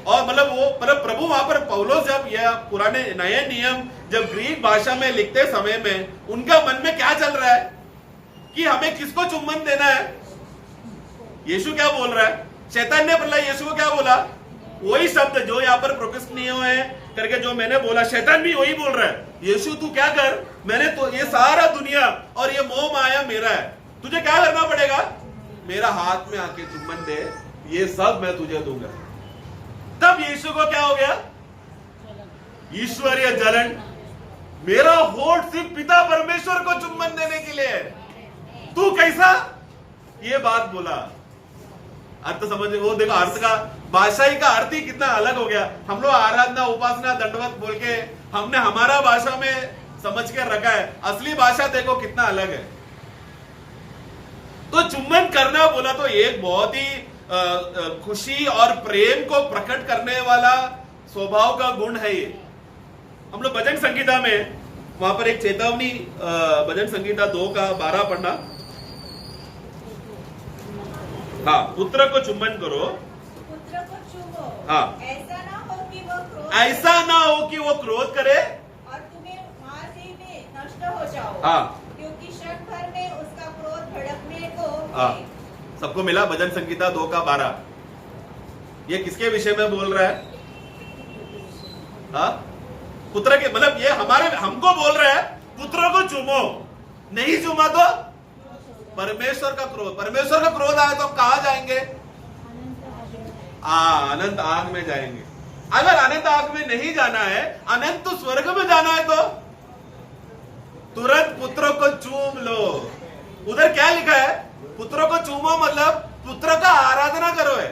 और मतलब प्रभु वहां पर पौलुस जब यह पुराने नए नियम जब ग्रीक भाषा में लिखते समय में उनका मन में क्या चल रहा है कि हमें किसको चुम्बन देना है। यीशु क्या बोल रहा है? शैतान ने पहले यीशु को क्या बोला? वही शब्द जो यहाँ पर प्रोक्रिस्टिनियो है करके जो मैंने बोला, शैतान भी वही बोल रहा है, यीशु तू क्या कर, मैंने तो ये सारा दुनिया और ये मोह माया मेरा है, तुझे क्या करना पड़ेगा? मेरा हाथ में आके चुम्बन दे, ये सब मैं तुझे दूंगा। तब यीशु को क्या हो गया? ईश्वरीय जलन। मेरा होठ सिर्फ पिता परमेश्वर को चुम्बन देने के लिए है, तू कैसा? ये बात बोला। अर्थ समझ, वो देखो अर्थ का, भाषाई का अर्थ ही कितना अलग हो गया। हम लोग आराधना, उपासना, दंडवत बोल के हमने हमारा भाषा में समझ के रखा है, असली भाषा देखो कितना अलग है। तो चुम्बन करना बोला तो एक बहुत ही खुशी और प्रेम को प्रकट करने वाला स्वभाव का गुण है ये। हम लोग भजन संगीता में वहां पर एक चेतावनी, भजन संगीता 2:12 पढ़ना। हाँ, पुत्र को चुम्बन करो, पुत्र को चूमो। हाँ। ऐसा ना हो कि वो क्रोध करे और तुम्हें मार ही में नष्ट हो जाओ। हाँ। क्योंकि क्षण भर में उसका क्रोध भड़कने को हाँ, सबको मिला। भजन संगीता 2:12 ये किसके विषय में बोल रहा है? हाँ, पुत्र के, मतलब ये हमको बोल रहा है पुत्र को चूमो, नहीं चूमा तो परमेश्वर का क्रोध। परमेश्वर का क्रोध आया तो कहां जाएंगे? अनंत आग में जाएंगे। अगर अनंत आग में नहीं जाना है, अनंत स्वर्ग में जाना है, तो तुरंत पुत्र को चूम लो। उधर क्या लिखा है? पुत्र को चूमो मतलब पुत्र का आराधना करो है।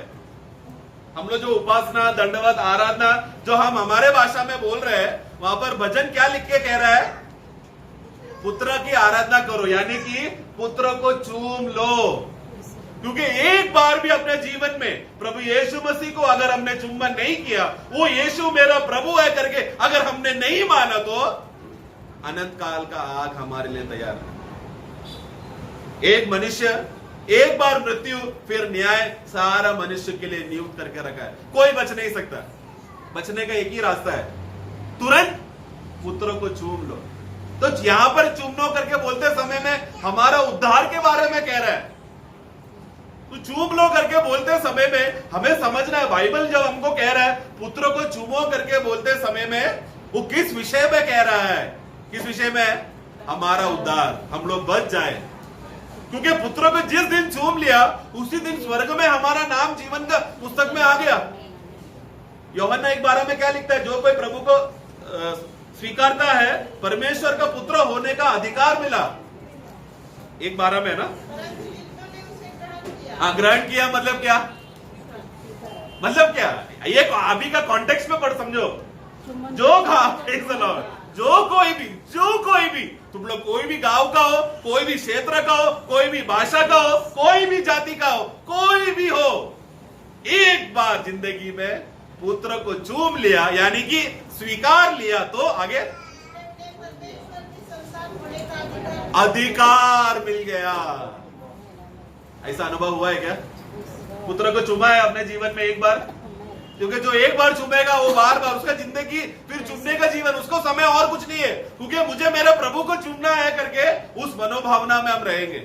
हम लोग जो उपासना, दंडवत, आराधना जो हम हमारे भाषा में बोल रहे हैं, वहां पर भजन क्या लिख के कह रहा है? पुत्र की आराधना करो, यानी कि पुत्र को चूम लो। क्योंकि एक बार भी अपने जीवन में प्रभु यीशु मसीह को अगर हमने चुम्बन नहीं किया, वो यीशु मेरा प्रभु है करके अगर हमने नहीं माना, तो अनंत काल का आग हमारे लिए तैयार है। एक मनुष्य, एक बार मृत्यु, फिर न्याय, सारा मनुष्य के लिए नियुक्त करके रखा है। कोई बच नहीं सकता। बचने का एक ही रास्ता है, तुरंत पुत्र को चूम लो। तो यहां पर चूमनो करके बोलते समय में हमारा उद्धार के बारे में कह रहा है। तो चूम लो करके बोलते समय में हमें समझना है, बाइबल जब हमको कह रहा है पुत्र को चूमो करके बोलते समय में, वो किस विषय में कह रहा है? किस विषय में? हमारा उद्धार, हम लोग बच जाए। क्योंकि पुत्र को जिस दिन चूम लिया, उसी दिन स्वर्ग में हमारा नाम जीवन का पुस्तक में आ गया। यूहन्ना 1:12 में क्या लिखता है? जो कोई प्रभु को स्वीकारता है, परमेश्वर का पुत्र होने का अधिकार मिला। 1:12 में ना? हाँ, ग्रहण किया मतलब क्या? मतलब क्या? ये अभी का कॉन्टेक्स्ट में पढ़ समझो। जो कोई भी तुम लोग, कोई भी गांव का हो, कोई भी क्षेत्र का हो, कोई भी भाषा का हो, कोई भी जाति का हो, कोई भी हो, एक बार जिंदगी में पुत्र को चूम लिया, यानी कि स्वीकार लिया, तो आगे अधिकार मिल गया। ऐसा अनुभव हुआ है क्या? पुत्र को चूमा है अपने जीवन में एक बार? क्योंकि जो एक बार चूमेगा वो बार बार, उसका जिंदगी फिर चूमने का जीवन, उसको समय और कुछ नहीं है, क्योंकि मुझे मेरे प्रभु को चूमना है करके उस मनोभावना में हम रहेंगे।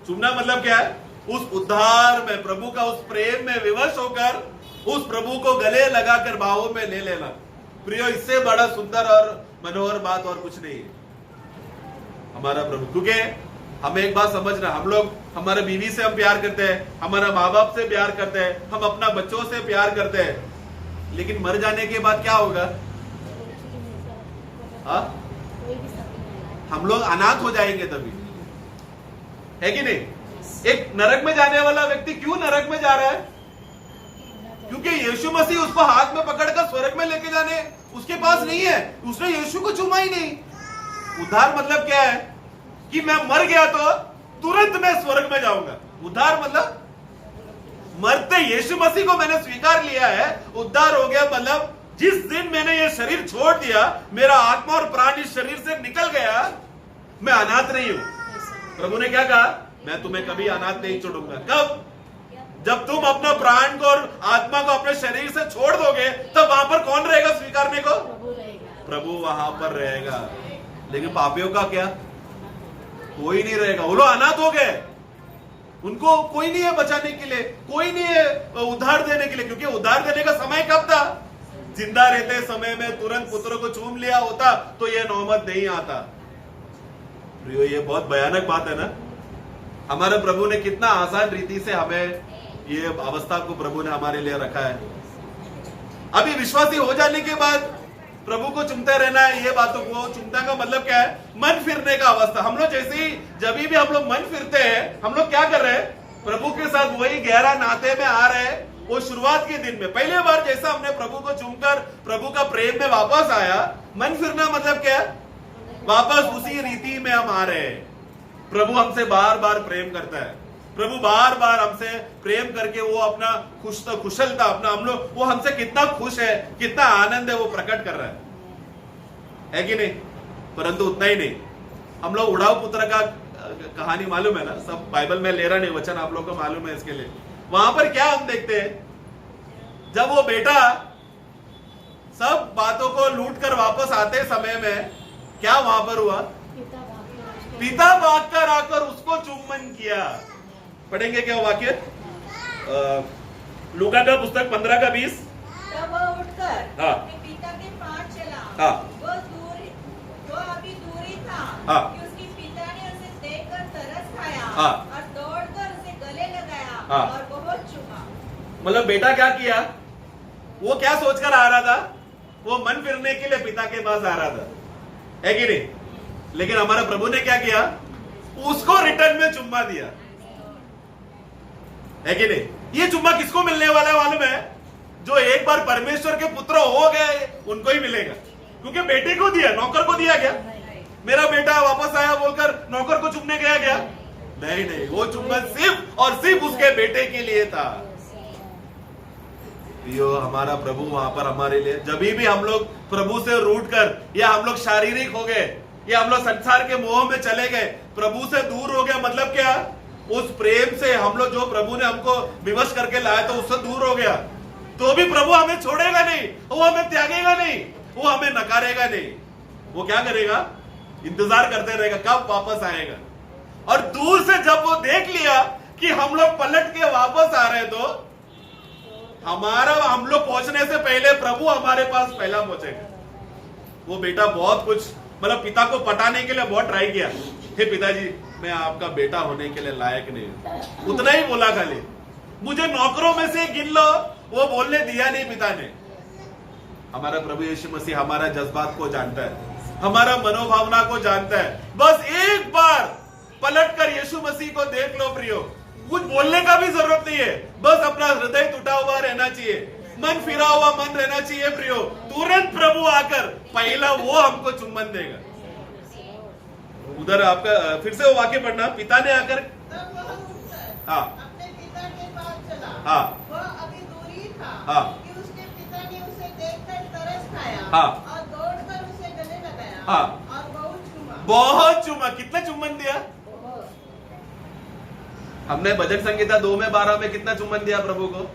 चूमना मतलब क्या है? उस उद्धार में, प्रभु का उस प्रेम में विवश होकर उस प्रभु को गले लगाकर बाहों में ले लेना। प्रियो, इससे बड़ा सुंदर और मनोहर बात और कुछ नहीं है हमारा प्रभु। क्योंकि हमें एक बात समझना, हम लोग हमारे बीवी से हम प्यार करते हैं, हमारा माँ बाप से प्यार करते हैं, हम अपना बच्चों से प्यार करते हैं, लेकिन मर जाने के बाद क्या होगा? हम लोग अनाथ हो जाएंगे तभी, है कि नहीं? एक नरक में जाने वाला व्यक्ति क्यों नरक में जा रहा है? क्योंकि यीशु मसीह उसको हाथ में पकड़कर स्वर्ग में लेके जाने उसके पास नहीं है, उसने यीशु को चूमा ही नहीं। उद्धार मतलब क्या है? कि मैं मर गया तो तुरंत मैं स्वर्ग में जाऊंगा। उद्धार मतलब मरते यीशु मसीह को मैंने स्वीकार लिया है, उद्धार हो गया मतलब जिस दिन मैंने ये शरीर छोड़ दिया, मेरा आत्मा और प्राण इस शरीर से निकल गया, मैं अनाथ नहीं हूं। प्रभु ने क्या कहा? मैं तुम्हें कभी अनाथ नहीं छोड़ूंगा। कब? जब तुम अपना प्राण को और आत्मा को अपने शरीर से छोड़ दोगे, तब वहां पर कौन रहेगा स्वीकारने को? प्रभु वहां पर रहेगा। लेकिन पापियों का क्या? कोई नहीं रहेगा। वो लोग अनाथ हो गए, उनको कोई नहीं है बचाने के लिए, कोई नहीं है उद्धार देने के लिए। क्योंकि उद्धार देने का समय कब था? जिंदा रहते समय में तुरंत पुत्रों को चूम लिया होता तो ये नौबत नहीं आता। प्रियो, ये बहुत भयानक बात है ना। हमारे प्रभु ने कितना आसान रीति से हमें ये अवस्था को प्रभु ने हमारे लिए रखा है। अभी विश्वासी हो जाने के बाद प्रभु को चुमते रहना है। ये बातों को चुमता का मतलब क्या है? मन फिरने का अवस्था। हम लोग जैसे ही जब भी हम लोग मन फिरते हैं, हम लोग क्या कर रहे हैं? प्रभु के साथ वही गहरा नाते में आ रहे हैं। वो शुरुआत के दिन में पहले बार जैसा हमने प्रभु को चूमकर प्रभु का प्रेम में वापस आया, मन फिरना मतलब क्या है? वापस उसी रीति में हम आ रहे हैं। प्रभु हमसे बार बार प्रेम करता है। प्रभु बार बार हमसे प्रेम करके वो अपना कुशलता अपना हम लोग वो हमसे कितना खुश है, कितना आनंद है वो प्रकट कर रहा है कि नहीं? परंतु उतना ही नहीं, हम लोग उड़ाऊ पुत्र का कहानी मालूम है ना? सब बाइबल में ले रहा नहीं, वचन आप लोग को मालूम है। इसके लिए वहां पर क्या हम देखते हैं? जब वो बेटा सब बातों को लूट कर वापस आते समय में क्या वहां पर हुआ? पिता भागकर आकर उसको चुम्बन किया। पढ़ेंगे क्या वाक्य? लूका का पुस्तक 15 का 20। तब वह उठकर अपने पिता के पास चला। वो अभी दूरी था कि उसके पिता ने उसे देखकर तरस खाया और दौड़कर उसे गले लगाया और बहुत चूमा। मतलब बेटा क्या किया? वो क्या सोचकर आ रहा था? वो मन फिरने के लिए पिता के पास आ रहा था, है कि नहीं? लेकिन हमारा प्रभु ने क्या किया? उसको रिटर्न में चुम्मा दिया, है कि नहीं? ये चुम्मा किसको मिलने वाला है मालूम है? जो एक बार परमेश्वर के पुत्र हो गए उनको ही मिलेगा। क्योंकि बेटे को दिया, नौकर को दिया गया। मेरा बेटा वापस आया बोलकर नौकर को चुमने गया क्या? नहीं, वो चुम्मा सिर्फ और सिर्फ उसके बेटे के लिए था। यो हमारा प्रभु वहां पर हमारे लिए, जब भी हम लोग प्रभु से रूठ कर या हम लोग शारीरिक हो गए या हम लोग संसार के मोह में चले गए, प्रभु से दूर हो गया, मतलब क्या? उस प्रेम से हम लोग जो प्रभु ने हमको विवश करके लाया तो उससे दूर हो गया, तो भी प्रभु हमें छोड़ेगा नहीं, वो हमें त्यागेगा नहीं, वो हमें नकारेगा नहीं। वो क्या करेगा? इंतजार करते रहेगा कब वापस आएगा। और दूर से जब वो देख लिया कि हम लोग पलट के वापस आ रहे, तो हम लोग पहुंचने से पहले प्रभु हमारे पास पहला पहुंचेगा। वो बेटा बहुत कुछ मतलब पिता को पटाने के लिए बहुत ट्राई किया। हे पिताजी, मैं आपका बेटा होने के लिए लायक नहीं। उतना ही बोला खाली, मुझे नौकरों में से गिन लो, वो बोलने दिया नहीं पिता ने। हमारा प्रभु यीशु मसीह हमारा जज्बात को जानता है, हमारा मनोभावना को जानता है। बस एक बार पलट कर यीशु मसीह को देख लो प्रियो, कुछ बोलने का भी जरूरत नहीं है, बस अपना हृदय टूटा हुआ रहना चाहिए, मन फिरा हुआ मन रहना चाहिए प्रियो। तुरंत प्रभु आकर पहला वो हमको चुम्बन देगा। उधर आपका फिर से वो वाक्य पढ़ना। पिता ने आकर तब वह उठकर हाँ अपने पिता के पास चला। हाँ वह अभी दूरी था हाँ कि उसके पिता ने उसे देखकर तरस खाया हाँ और दौड़कर उसे गले लगाया हाँ और बहुत चूमा। बहुत चुम्मा। कितना चुम्बन दिया? हमने भजन संहिता 2:12 में कितना चुम्बन दिया प्रभु को?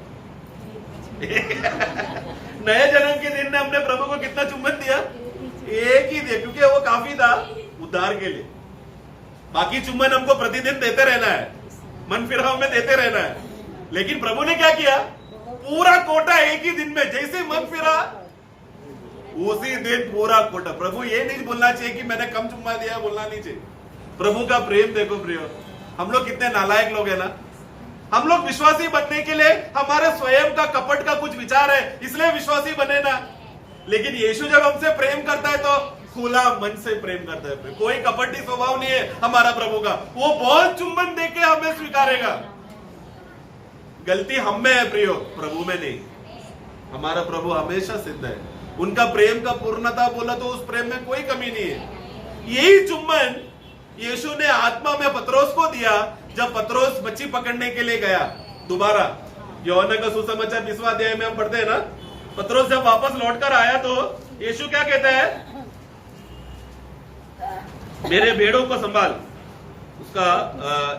नए जन्म के दिन में हमने प्रभु को कितना चुम्बन दिया? एक ही दिया, क्योंकि वो काफी था उद्धार के लिए। बाकी चुम्बन हमको प्रतिदिन देते रहना है, मन फिराव में देते रहना है। लेकिन प्रभु ने क्या किया? पूरा कोटा एक ही दिन में, जैसे मन फिरा उसी दिन पूरा कोटा। प्रभु ये नहीं बोलना चाहिए कि मैंने कम चुम्मा दिया, बोलना नहीं चाहिए। प्रभु का प्रेम देखो प्रियो, हम लोग कितने नालायक लोग हैं ना। हम लोग विश्वासी बनने के लिए हमारे स्वयं का कपट का कुछ विचार है, इसलिए विश्वासी बने ना। लेकिन यीशु जब हमसे प्रेम करता है तो खुला मन से प्रेम करता है। कोई कपटी स्वभाव नहीं है हमारा प्रभु का। वो बहुत चुंबन देके हमें स्वीकारेगा। गलती हम में है प्रियो, प्रभु में नहीं। हमारा प्रभु हमेशा सिद्ध है। उनका प्रेम का पूर्णता बोला तो उस प्रेम में कोई कमी नहीं है। यही चुम्बन यीशु ने आत्मा में पतरोस को दिया जब पतरोस मच्छी पकड़ने के लिए गया। दोबारा यूहन्ना का सुसमाचार 20वां अध्याय में हम पढ़ते हैं ना, पतरस जब वापस लौटकर आया तो यीशु क्या कहता है? मेरे भेड़ों को संभाल। उसका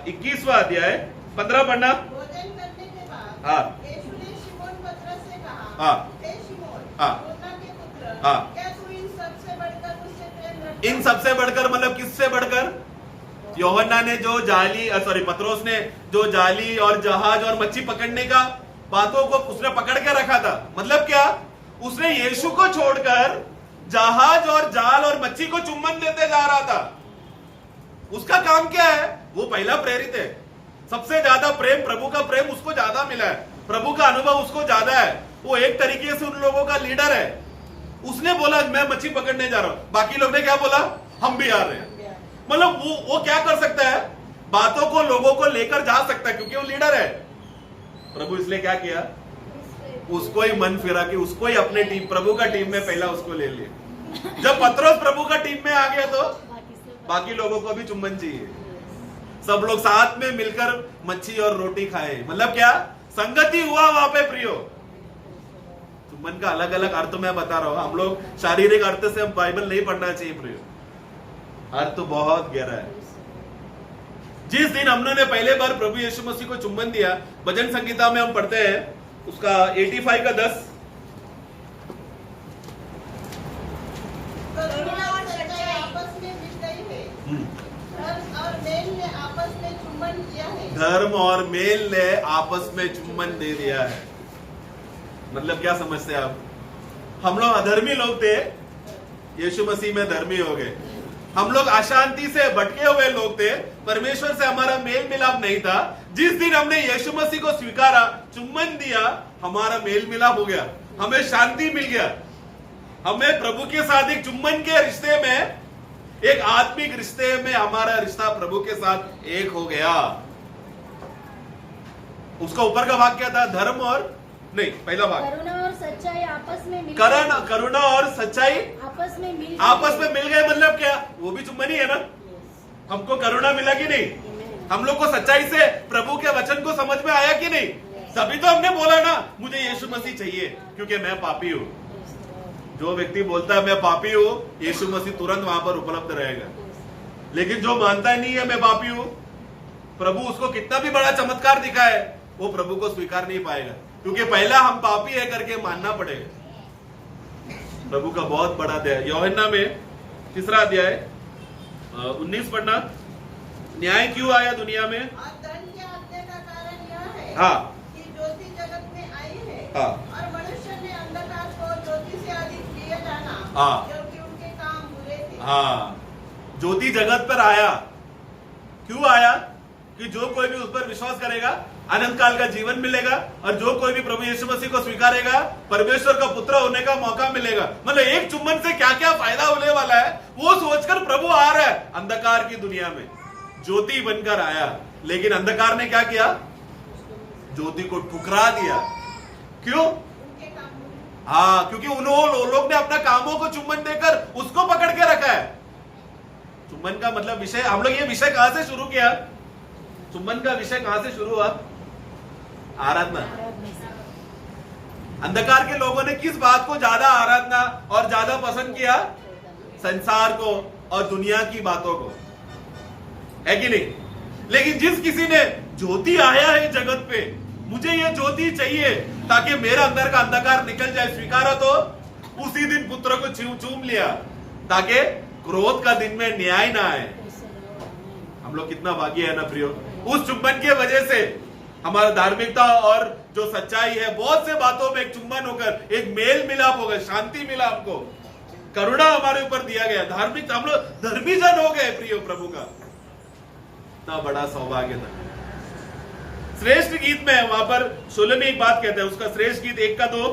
21वां अध्याय 15 पढ़ना। भोजन करने के बाद हाँ। यीशु ने शिमोन पतरस से कहा, हाँ। हे शिमोन, हाँ। योना के पुत्र, हाँ। क्या तू इन सबसे बढ़कर मुझसे प्रेम रखता है? इन सबसे बढ़कर मतलब किससे बढ़कर? यूहन्ना ने जो पतरस ने जो जाली और जहाज और मच्छी पकड़ने का बातों को उसने पकड़ के रखा था। मतलब क्या? उसने यीशु को छोड़कर जहाज और जाल और मच्छी को चुम्बन देते जा रहा था। उसका काम क्या है? वो पहला प्रेरित है। सबसे ज्यादा प्रेम, प्रभु का प्रेम उसको ज्यादा मिला है, प्रभु का अनुभव उसको ज्यादा है। वो एक तरीके से उन लोगों का लीडर है। उसने बोला मैं मच्छी पकड़ने जा रहा हूं, बाकी लोग ने क्या बोला? हम भी आ रहे हैं। मतलब वो क्या कर सकता है? बातों को, लोगों को लेकर जा सकता है, क्योंकि वो लीडर है। प्रभु इसलिए क्या किया? उसको ही मन फिरा कि उसको ही अपने टीम, प्रभु का टीम में पहला उसको ले लिया। जब पतरस प्रभु का टीम में आ गया तो बाकी लोगों को भी चुम्बन चाहिए। सब लोग साथ में मिलकर मच्छी और रोटी खाए। मतलब क्या? संगति हुआ वहां पे प्रियो। चुम्बन का अलग अलग अर्थ मैं बता रहा हूं। हम लोग शारीरिक अर्थ से हम बाइबल नहीं पढ़ना चाहिए प्रियो, अर्थ तो बहुत गहरा है। जिस दिन हमने पहले बार प्रभु यीशु मसीह को चुम्बन दिया, भजन संगीता में हम पढ़ते हैं उसका 85 का 10, करुणा और सच्चाई आपस में मिल गई है, धर्म और मेल ने आपस में चुम्बन किया है। धर्म और मेल ने आपस में चुम्बन दे दिया है। मतलब क्या समझते हैं आप? हम लोग अधर्मी लोग थे, यीशु मसीह में धर्मी हो गए। हम लोग अशांति से भटके हुए लोग थे, परमेश्वर से हमारा मेल मिलाप नहीं था। जिस दिन हमने यीशु मसीह को स्वीकारा, चुम्बन दिया, हमारा मेल मिलाप हो गया, हमें शांति मिल गया। हमें प्रभु के साथ एक चुम्बन के रिश्ते में, एक आत्मिक रिश्ते में हमारा रिश्ता प्रभु के साथ एक हो गया। उसका ऊपर का भाग क्या था? धर्म और नहीं, पहला भाग करुणा और सच्चाई आपस में मिल करुणा और सच्चाई आपस में मिल गए। मतलब क्या? वो भी चुम्बन ही है ना। हमको करुणा मिला कि नहीं? हम लोग को सच्चाई से प्रभु के वचन को समझ में आया कि नहीं? तभी तो हमने बोला ना मुझे यीशु मसीह चाहिए, क्योंकि मैं पापी हूं। जो व्यक्ति बोलता है मैं पापी हूं, यीशु मसीह तुरंत वहां पर उपलब्ध रहेगा। लेकिन जो मानता नहीं है मैं पापी हूं, प्रभु उसको कितना भी बड़ा चमत्कार दिखाए, वो प्रभु को स्वीकार नहीं पाएगा, क्योंकि पहला हम पापी है करके मानना पड़ेगा। प्रभु का बहुत बड़ा दया। यूहन्ना में 3 अध्याय 19 पढ़ना। न्याय क्यों आया दुनिया में? और धन के आज्ञा का कारण यह है हाँ। कि ज्योति जगत में आई है, हाँ। और मनुष्य ने अंधकार को ज्योति से अधिक प्रिय जाना, हाँ। क्योंकि उनके काम बुरे थे। हाँ, ज्योति जगत पर आया। क्यों आया? कि जो कोई भी उस पर विश्वास करेगा अनंत काल का जीवन मिलेगा, और जो कोई भी प्रभु यीशु मसीह को स्वीकारेगा परमेश्वर का पुत्र होने का मौका मिलेगा। मतलब एक चुम्बन से क्या क्या फायदा होने वाला है वो सोचकर प्रभु आ रहा है अंधकार की दुनिया में, ज्योति बनकर आया। लेकिन अंधकार ने क्या किया? ज्योति को ठुकरा दिया। क्यों? उनके काम बुरे। हाँ, क्योंकि उन लोग ने अपना कामों को चुम्बन देकर उसको पकड़ के रखा है। चुम्बन का मतलब विषय, हम लोग ये विषय कहां से शुरू किया? चुम्बन का विषय कहां से शुरू हुआ? आराधना। अंधकार के लोगों ने किस बात को ज्यादा आराधना और ज्यादा पसंद किया? संसार को और दुनिया की बातों को, है कि नहीं? लेकिन जिस किसी ने ज्योति आया है जगत पे, मुझे ये ज्योति चाहिए ताकि मेरा अंदर का अंधकार निकल जाए, स्वीकारा तो उसी दिन पुत्र को चूम लिया ताकि क्रोध का दिन में न्याय ना आए। हम लोग कितना भाग्य है ना प्रियो। उस चुम्बन के वजह से हमारा धार्मिकता और जो सच्चाई है, बहुत से बातों में एक चुम्बन होकर एक मेल मिलाप होगा, शांति मिला, हमको करुणा हमारे ऊपर दिया गया, धार्मिक, हम लोग धर्मी जन हो गए प्रियो प्रभु का। इतना बड़ा सौभाग्य था। श्रेष्ठ गीत में वहां पर शोलेमी एक बात कहते हैं, उसका श्रेष्ठ गीत 1 का 2,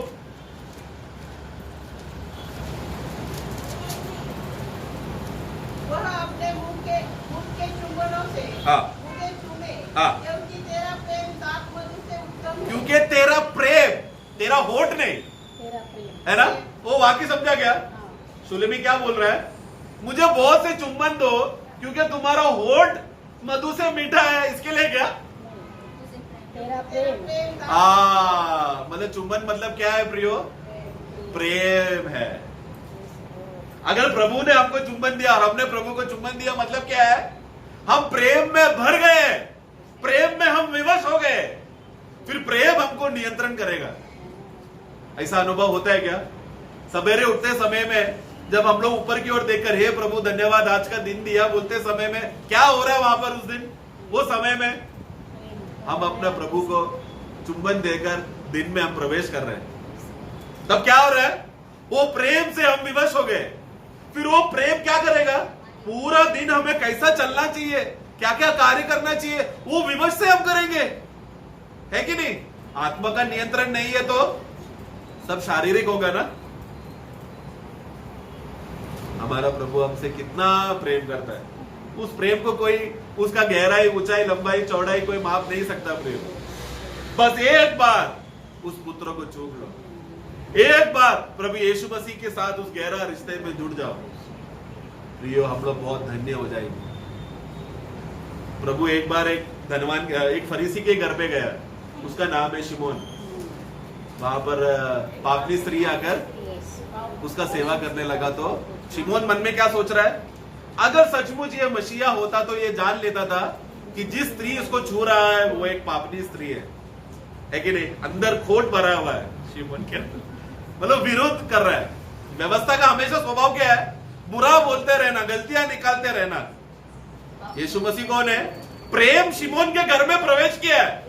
वह अपने मुंह के चुम्बनों से हाँ। मुझे चूमे, हाँ। क्योंकि तेरा प्रेम दाख मधु से उत्तम है। क्योंकि तेरा प्रेम, तेरा होठ नहीं तेरा प्रेम है ना, वो वाक्य समझा क्या? शोलेमी क्या बोल रहा है? मुझे बहुत से चुम्बन दो क्योंकि तुम्हारा होठ मधु से मीठा है, इसके लिए क्या? तेरा प्रेम प्रेम दाख मतलब चुम्बन मतलब क्या है प्रियो? प्रेम है। अगर प्रभु ने हमको चुंबन दिया और हमने प्रभु को चुंबन दिया, मतलब क्या है? हम प्रेम में भर गए, प्रेम में हम विवश हो गए, फिर प्रेम हमको नियंत्रण करेगा। ऐसा अनुभव होता है क्या? सवेरे उठते समय में जब हम लोग ऊपर की ओर देखकर हे प्रभु धन्यवाद आज का दिन दिया बोलते समय में क्या हो रहा है वहां पर? उस दिन वो समय में हम अपना प्रभु को चुंबन देकर दिन में हम प्रवेश कर रहे हैं। तब क्या हो रहा है? वो प्रेम से हम विवश हो गए। फिर वो प्रेम क्या करेगा? पूरा दिन हमें कैसा चलना चाहिए, क्या क्या कार्य करना चाहिए, वो विवश से हम करेंगे, है कि नहीं? आत्मा का नियंत्रण नहीं है तो सब शारीरिक होगा ना। हमारा प्रभु हमसे कितना प्रेम करता है, उस प्रेम को कोई, उसका गहराई, ऊंचाई, लंबाई, चौड़ाई कोई माप नहीं सकता प्रेम। बस एक बार उस पुत्र को चूम लो, एक बार प्रभु यीशु मसीह के साथ उस गहरा रिश्ते में जुड़ जाओ, प्रियो हम लोग बहुत धन्य हो जाएंगे। प्रभु एक बार एक धनवान, एक फरीसी के घर पे गया, उसका नाम है शिमोन। वहां पर पापनी स्त्री आकर उसका सेवा करने लगा। तो शिमोन मन में क्या सोच रहा है? अगर सचमुच ये मसीहा होता तो ये जान लेता था कि जिस स्त्री इसको छू रहा है वो एक पापनी स्त्री है कि नहीं? अंदर खोट भरा हुआ है शिमोन के, मतलब विरोध कर रहा है। व्यवस्था का हमेशा स्वभाव क्या है? बुरा बोलते रहना, गलतियां निकालते रहना। यीशु मसीह कौन है? प्रेम शिमोन के घर में प्रवेश किया है।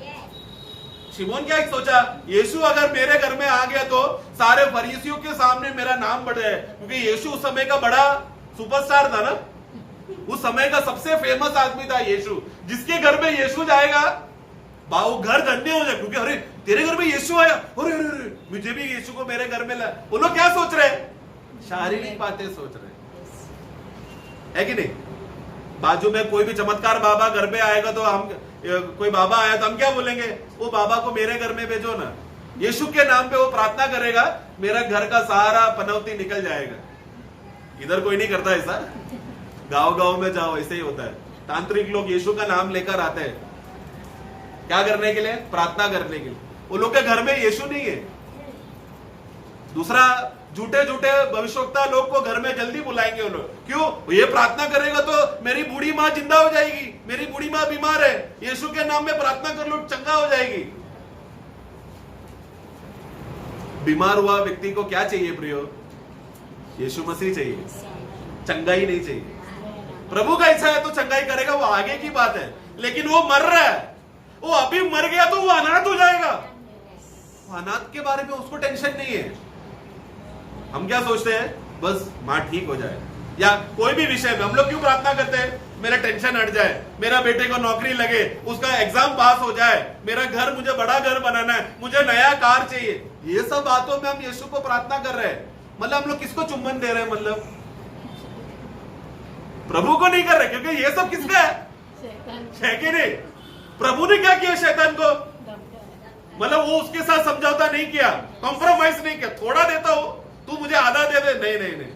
शिमोन क्या सोचा? यीशु अगर मेरे घर में आ गया तो सारे फरीसियों के सामने मेरा नाम बढ़ जाए, क्योंकि यीशु उस समय का बड़ा सुपरस्टार था ना, उस समय का सबसे फेमस आदमी था यीशु। जिसके घर में यीशु जाएगा वो घर धन्य हो जाए, क्योंकि अरे तेरे घर में यीशु आया, अरे अरे अरे मुझे भी यीशु को मेरे घर में ला। वो लोग क्या सोच रहे हैं? शारीरिक बातें सोच रहे हैं, है कि नहीं? बाजू में कोई भी चमत्कार बाबा घर पे आएगा तो हम, कोई बाबा आया तो हम क्या बोलेंगे? वो बाबा को मेरे घर में भेजो ना। यीशु के नाम पे वो प्रार्थना करेगा, मेरा घर का सारा पनौती निकल जाएगा। इधर कोई नहीं करता ऐसा, गांव गांव में जाओ ऐसे ही होता है। तांत्रिक लोग यीशु का नाम लेकर आते हैं, क्या करने के लिए? प्रार्थना करने के लिए। वो लोग के घर में यीशु नहीं है। दूसरा, झूठे झूठे भविष्यवक्ता लोग को घर में जल्दी बुलाएंगे वो लोग। क्यों? ये प्रार्थना करेगा तो मेरी बूढ़ी माँ जिंदा हो जाएगी, मेरी बूढ़ी माँ बीमार है, यीशु के नाम में प्रार्थना कर लो चंगा हो जाएगी। बीमार हुआ व्यक्ति को क्या चाहिए प्रियो? यीशु मसीह चाहिए, चंगाई नहीं चाहिए। प्रभु का इच्छा है तो चंगाई करेगा, वो आगे की बात है। लेकिन वो मर रहा है, वो अभी मर गया तो वो अनाथ हो जाएगा। अनाथ के बारे में उसको टेंशन नहीं है। हम क्या सोचते हैं? बस माँ ठीक हो जाए, या कोई भी विषय में हम लोग क्यों प्रार्थना करते हैं? मेरा टेंशन हट जाए, मेरा बेटे को नौकरी लगे, उसका एग्जाम पास हो जाए, मेरा घर, मुझे बड़ा घर बनाना है, मुझे नया कार चाहिए। ये सब बातों में हम यीशु को प्रार्थना कर रहे हैं। मतलब हम लोग किसको चुम्बन दे रहे हैं? मतलब प्रभु को नहीं कर रहे, क्योंकि ये सब किसका है कि नहीं? प्रभु ने क्या किया शैतान को? मतलब वो उसके साथ समझौता नहीं किया, कॉम्प्रोमाइज नहीं किया। थोड़ा देता हो, तू मुझे आधा दे दे। नहीं नहीं नहीं,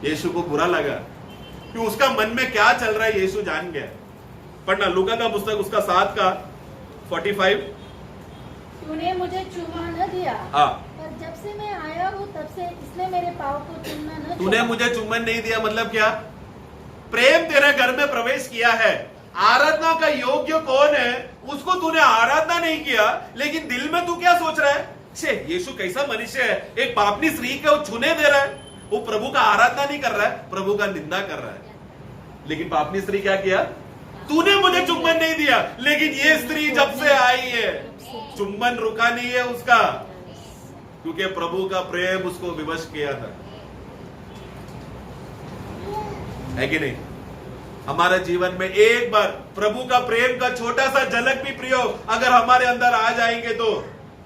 यीशु को बुरा लगा कि उसका मन में क्या चल रहा है यीशु जान गया। पढ़ना लूका का पुस्तक उसका 7 का 45। तूने मुझे चूमा न दिया, पर जब से मैं आया हूँ तब से इसने मेरे पाँव को चूमना न। तूने मुझे चुम्बन नहीं दिया मतलब क्या? प्रेम तेरे घर में प्रवेश किया है। आराधना का योग्य कौन है उसको तूने आराधना नहीं किया, लेकिन दिल में तू क्या सोच रहा है? छे, यीशु कैसा मनुष्य है, एक पापनी स्त्री को छूने दे रहा है। वो प्रभु का आराधना नहीं कर रहा है, प्रभु का निंदा कर रहा है। लेकिन पापनी स्त्री क्या किया? तूने मुझे चुम्बन नहीं दिया, लेकिन ये स्त्री जब से आई है चुम्बन रुका नहीं है उसका, क्योंकि प्रभु का प्रेम उसको विवश किया था, है कि नहीं? हमारे जीवन में एक बार प्रभु का प्रेम का छोटा सा झलक भी प्रियो अगर हमारे अंदर आ जाएंगे तो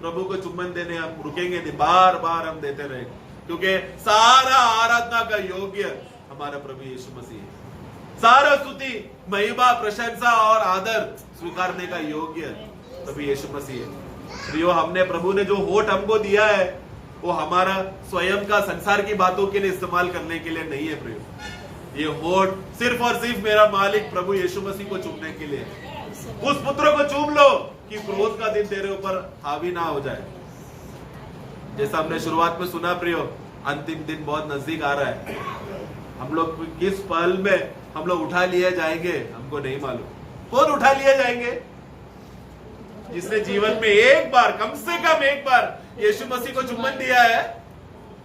प्रभु को चुम्बन देने हम रुकेंगे नहीं, बार बार हम देते रहेंगे, क्योंकि सारा आराधना का योग्य हमारा प्रभु यीशु मसीह है। सारा स्तुति, महिमा, प्रशंसा और आदर स्वीकारने का योग्य प्रभु यीशु मसीह है। प्रियो, हमने प्रभु ने जो होठ हमको दिया है वो हमारा स्वयं का संसार की बातों के लिए इस्तेमाल करने के लिए नहीं है प्रियो। ये होठ सिर्फ और सिर्फ मेरा मालिक प्रभु यीशु मसीह को चूमने के लिए। उस पुत्र को चूम लो कि क्रोध का दिन तेरे ऊपर हावी ना हो जाए। जैसा हमने शुरुआत में सुना प्रियो, अंतिम दिन बहुत नजदीक आ रहा है। हम लोग किस पल में हम लोग उठा लिए जाएंगे हमको नहीं मालूम। कौन उठा लिए जाएंगे? जिसने जीवन में एक बार, कम से कम एक बार यीशु मसीह को चुम्बन दिया है,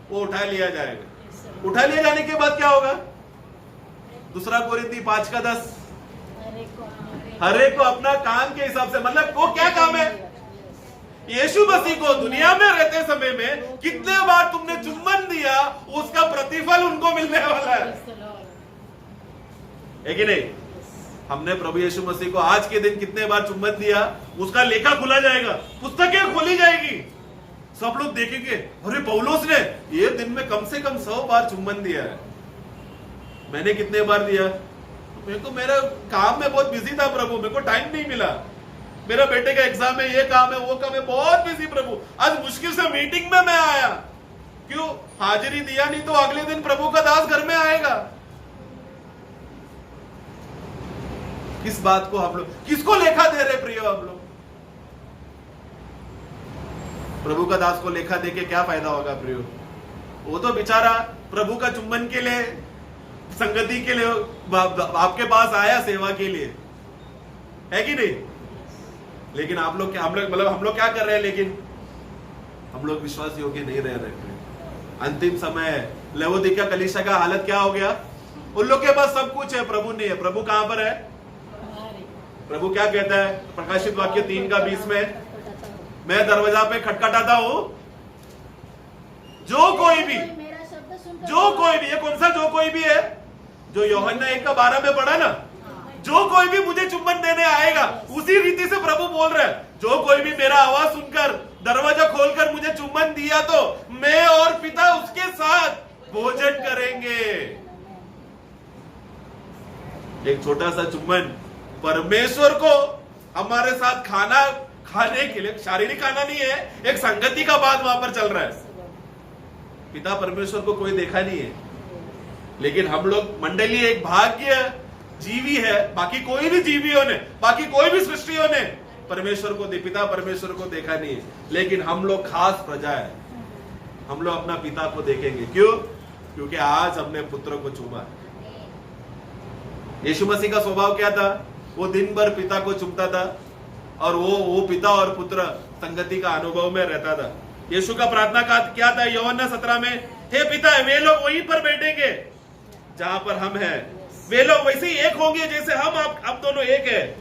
वो उठा लिया जाएगा। उठा लिए जाने के बाद क्या होगा? दूसरा कोरिन्थी 5:10, हर एक को अपना काम के हिसाब से, मतलब वो क्या काम है? यीशु मसीह को दुनिया में रहते समय में कितने बार तुमने चुम्बन दिया, उसका प्रतिफल उनको मिलने वाला है कि नहीं? हमने प्रभु यीशु मसीह को आज के दिन कितने बार चुम्बन दिया, उसका लेखा खुला जाएगा, पुस्तकें खोली जाएगी। सब लोग देखेंगे, अरे पौलुस ने ये दिन में कम से कम 100 बार चुम्बन दिया है, मैंने कितने बार दिया? मेरे को मेरा काम में बहुत बिजी था प्रभु, मेरे को टाइम नहीं मिला, मेरा बेटे का एग्जाम है, ये काम है, वो काम है, बहुत बिजी प्रभु। आज मुश्किल से मीटिंग में मैं आया, क्यों? हाजिरी दिया नहीं तो अगले दिन प्रभु का दास घर में आएगा। किस बात को हम लोग, किसको लेखा दे रहे प्रियो? हम लोग प्रभु का दास को लेखा देके क्या फायदा होगा प्रियो? वो तो बेचारा प्रभु का चुम्बन के लिए, संगति के लिए आपके पास आया, सेवा के लिए, है कि नहीं? लेकिन आप लोग क्या, हम लोग क्या कर रहे हैं? लेकिन हम लोग विश्वास योग्य नहीं रह रहे। अंतिम समय लवोदिकिया कलीसिया का हालत क्या हो गया? उन लोग के पास सब कुछ है, प्रभु नहीं है। प्रभु कहां पर है? प्रभु क्या कहता है प्रकाशित वाक्य 3:20 में? मैं दरवाजा पे खटखटाता हूं, जो कोई भी, ये कौन सा जो कोई भी है? जो यूहन्ना 1:12 में पढ़ा ना, जो कोई भी मुझे चुम्बन देने आएगा, उसी रीति से प्रभु बोल रहा है, जो कोई भी मेरा आवाज सुनकर दरवाजा खोलकर मुझे चुम्बन दिया तो मैं और पिता उसके साथ भोजन करेंगे। एक छोटा सा चुम्बन परमेश्वर को हमारे साथ खाने के लिए, शारीरिक खाना नहीं है, एक संगति का बात वहां पर चल रहा है। पिता परमेश्वर को कोई देखा नहीं है, लेकिन हम लोग मंडली एक भाग्य जीवी है। बाकी कोई भी जीवियों ने, बाकी कोई भी सृष्टियों ने परमेश्वर को, पिता परमेश्वर को देखा नहीं है, लेकिन हम लोग खास प्रजा है। हम लोग अपना पिता को देखेंगे। क्यों? क्योंकि आज हमने पुत्र को चूमा। यीशु मसीह का स्वभाव क्या था? वो दिन भर पिता को चूमता था, और वो पिता और पुत्र संगति का अनुभव में रहता था। यीशु का प्रार्थना का क्या था? यूहन्ना 17 में, हे पिता, वे लोग वहीं पर बैठेंगे जहां पर हम हैं, वे लोग वैसे ही एक होंगे जैसे हम आप दोनों एक है।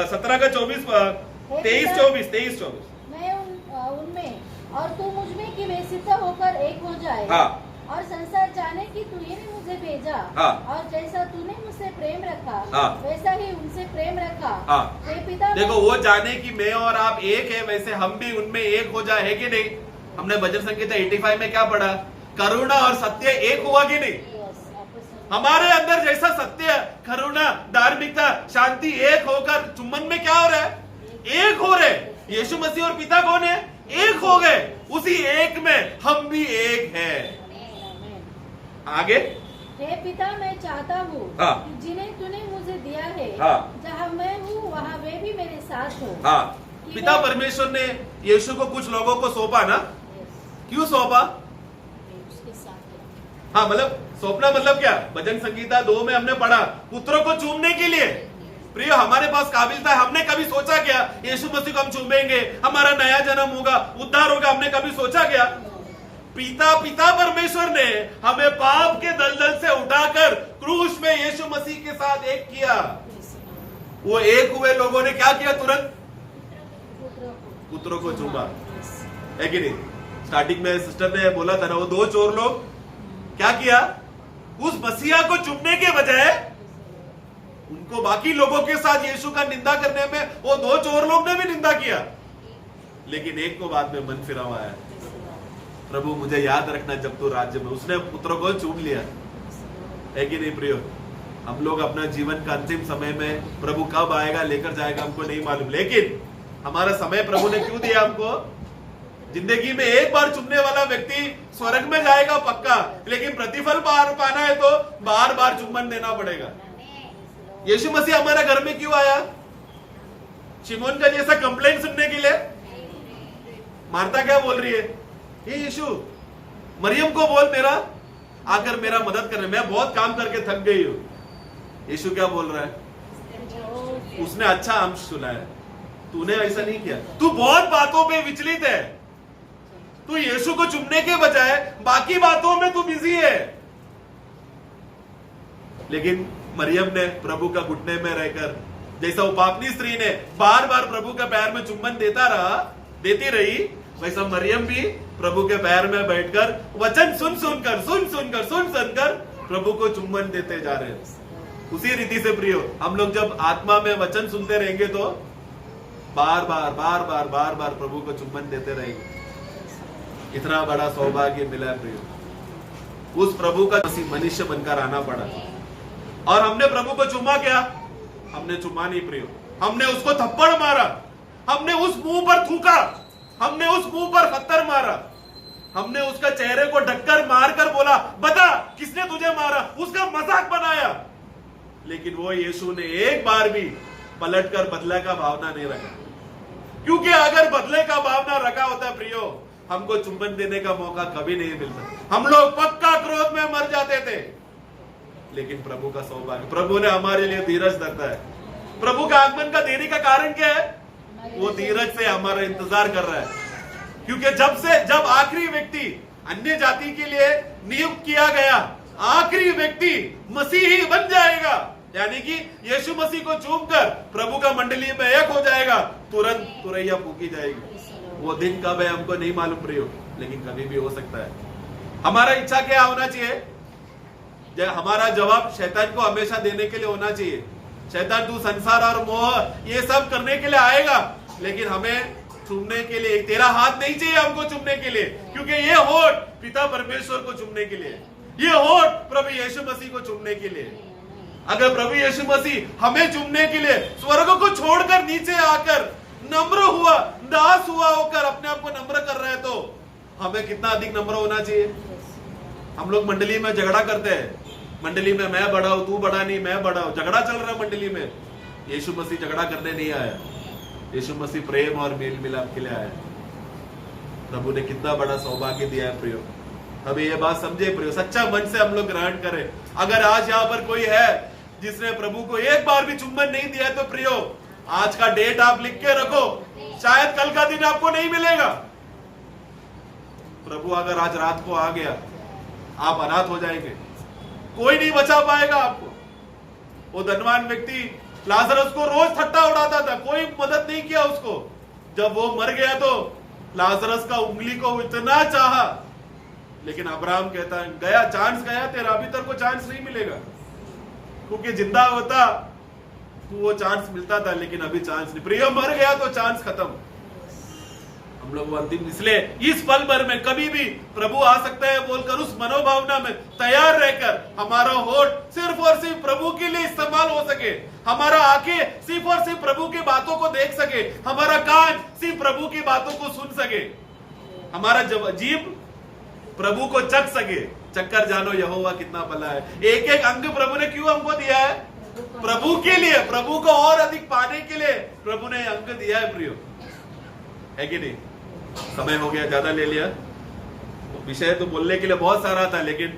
17:23-24 मैं उनमें और तू मुझ में कि वे सिद्ध होकर एक हो जाए। हाँ। और संसार जाने कि तूने मुझे भेजा। हाँ। और जैसा तूने मुझसे प्रेम रखा, हाँ। वैसा ही उनसे प्रेम रखा। हाँ। हे पिता, देखो, वो जाने कि मैं और आप एक है, वैसे हम भी उनमें एक हो जाए, है कि नहीं? हमने भजन संगीता 85 में क्या पढ़ा? करुणा और सत्य एक हुआ कि नहीं? हमारे अंदर जैसा सत्य, करुणा, धार्मिकता, शांति एक होकर चुम्बन में क्या हो रहा है? एक हो रहे। यीशु मसीह और पिता कौन है? एक हो गए। उसी एक में हम भी एक है। आगे, हे पिता, मैं चाहता हूँ कि जिन्हें तूने मुझे दिया है, जहाँ मैं हूँ वहाँ वे भी मेरे साथ हो। हाँ। पिता परमेश्वर ने यीशु को कुछ लोगों को सौंपा ना? क्यों सौंपा? हाँ, मतलब सौंपना मतलब क्या? भजन संगीता 2 में हमने पढ़ा, पुत्रों को चूमने के लिए। प्रिय, हमारे पास काबिल था? हमने कभी सोचा क्या यीशु मसीह को हम चूमेंगे, हमारा नया जन्म होगा, उद्धार होगा? हमने कभी सोचा क्या? पिता परमेश्वर ने हमें पाप के दलदल से उठाकर क्रूस में यीशु मसीह के साथ एक किया। वो एक हुए लोगों ने क्या किया? तुरंत पुत्रों को चूमा, है कि नहीं? स्टार्टिंग में सिस्टर ने बोला था ना, वो 2 चोर लोग क्या किया? उस मसीहा को चूमने के बजाय उनको बाकी लोगों के साथ यीशु का निंदा करने में वो 2 चोर लोग ने भी निंदा किया, लेकिन एक को बाद में मन फिरा हुआ है, प्रभु मुझे याद रखना जब तू राज्य में। उसने पुत्रों को चूम लिया, है कि नहीं प्रियो? हम लोग अपना जीवन का अंतिम समय में प्रभु कब आएगा, लेकर जाएगा, हमको नहीं मालूम, लेकिन हमारा समय प्रभु ने क्यों दिया हमको? जिंदगी में एक बार चुनने वाला व्यक्ति स्वर्ग में जाएगा पक्का, लेकिन प्रतिफल बार पाना है तो बार बार चुम्बन देना पड़ेगा। यीशु मसीह हमारा घर में क्यों आया? शिमोन का जैसा कंप्लेंट सुनने के लिए? मार्ता क्या बोल रही है? हे यीशु, मरियम को बोल मेरा आकर मेरा मदद करने, मैं बहुत काम करके थक गई हूं। यीशु क्या बोल रहा है? उसने अच्छा अंश सुना है, तूने ऐसा नहीं किया। तू बहुत बातों पे विचलित है, तू यीशु को चुमने के बजाय बाकी बातों में तू बिजी है। लेकिन मरियम ने प्रभु का घुटने में रहकर, जैसा वो पापनी स्त्री ने बार बार प्रभु के पैर में चुम्बन देती रही, वैसा मरियम भी प्रभु के पैर में बैठकर वचन सुन सुनकर प्रभु को चुम्बन देते जा रहे हैं। उसी रीति से प्रियो, हम लोग जब आत्मा में वचन सुनते रहेंगे तो बार बार प्रभु को चुम्बन देते रहेंगे। इतना बड़ा सौभाग्य मिला प्रियो। उस प्रभु का मनुष्य बनकर आना पड़ा और हमने प्रभु को चुमा क्या? हमने चुमा नहीं प्रियो, हमने उसको थप्पड़ मारा, हमने उस मुंह पर थूका, हमने उस मुंह पर पत्थर मारा, हमने उसका चेहरे को ढककर मारकर बोला, बता किसने तुझे मारा, उसका मजाक बनाया। लेकिन वो यीशु ने एक बार भी पलटकर बदले का भावना नहीं रखा, क्योंकि अगर बदले का भावना रखा होता प्रियो, हमको चुंबन देने का मौका कभी नहीं मिलता, हम लोग पक्का क्रोध में मर जाते थे। लेकिन प्रभु का सौभाग्य, प्रभु ने हमारे लिए धीरज रखा है। प्रभु का आगमन का देरी का कारण क्या है? वो धीरज से हमारा इंतजार कर रहा है, क्योंकि जब आखिरी व्यक्ति अन्य जाति के लिए नियुक्त किया गया, आखिरी व्यक्ति मसीह ही बन जाएगा, यानी कि यीशु मसीह को चूमकर प्रभु का मंडली में एक हो जाएगा, तुरंत तुरैया फूकी जाएगी। वो दिन कब है हमको नहीं मालूम प्रियो, लेकिन कभी भी हो सकता है। हमारा इच्छा क्या होना चाहिए? हमारा जवाब शैतान को हमेशा देने के लिए होना चाहिए। शैतान तू संसार और मोह ये सब करने के लिए आएगा, लेकिन हमें चूमने के लिए तेरा हाथ नहीं चाहिए हमको चूमने के लिए, क्योंकि ये होठ पिता परमेश्वर को चूमने के लिए, ये होठ प्रभु यीशु मसीह को चूमने के लिए। अगर प्रभु यीशु मसीह हमें चूमने के लिए स्वर्ग को छोड़कर नीचे आकर नम्र हुआ, दास हुआ होकर अपने आप को नम्र कर रहे हैं, तो हमें कितना अधिक नम्र होना चाहिए। हम लोग मंडली में झगड़ा करते हैं, मंडली में मैं बड़ा हूं, तू बड़ा नहीं, मैं बड़ा हूं, झगड़ा चल रहा है मंडली में। यीशु मसीह झगड़ा करने नहीं आया, यीशु मसीह प्रेम और मेल मिलाप के लिए आया। प्रभु ने कितना बड़ा सौभाग्य दिया है प्रियो, हमें ये बात समझे प्रियो, सच्चा मन से हम लोग ग्रहण करें। अगर आज यहाँ पर कोई है जिसने प्रभु को एक बार भी चुम्बन नहीं दिया है, तो प्रियो आज का डेट आप लिख के रखो, शायद कल का दिन आपको नहीं मिलेगा। प्रभु अगर आज रात को आ गया, आप अनाथ हो जाएंगे, कोई नहीं बचा पाएगा आपको। वो धनवान व्यक्ति लाजरस को रोज ठट्टा उड़ाता था, कोई मदद नहीं किया उसको। जब वो मर गया तो लाजरस का उंगली को इतना चाहा, लेकिन अब्राहम कहता है गया, चांस गया तेरा, अभी तक को चांस नहीं मिलेगा, क्योंकि जिंदा होता तो वो चांस मिलता था, लेकिन अभी चांस नहीं। प्रिय मर गया तो चांस खत्म। हम लोग अंतिम, इसलिए इस पल भर में कभी भी प्रभु आ सकता है बोलकर उस मनोभावना में तैयार रहकर हमारा होठ सिर्फ और सिर्फ प्रभु के लिए इस्तेमाल हो सके, हमारा आंखें सिर्फ और सिर्फ प्रभु की बातों को देख सके, हमारा कान सिर्फ प्रभु की बातों को सुन सके, हमारा जीभ प्रभु को चख सके। चक्कर जानो यहोवा कितना भला है। एक एक अंग प्रभु ने क्यों हमको दिया है? प्रभु के लिए, प्रभु को और अधिक पाने के लिए प्रभु ने अंग दिया है प्रियो, है कि नहीं? समय हो गया, ज्यादा ले लिया, विषय तो बोलने के लिए बहुत सारा था, लेकिन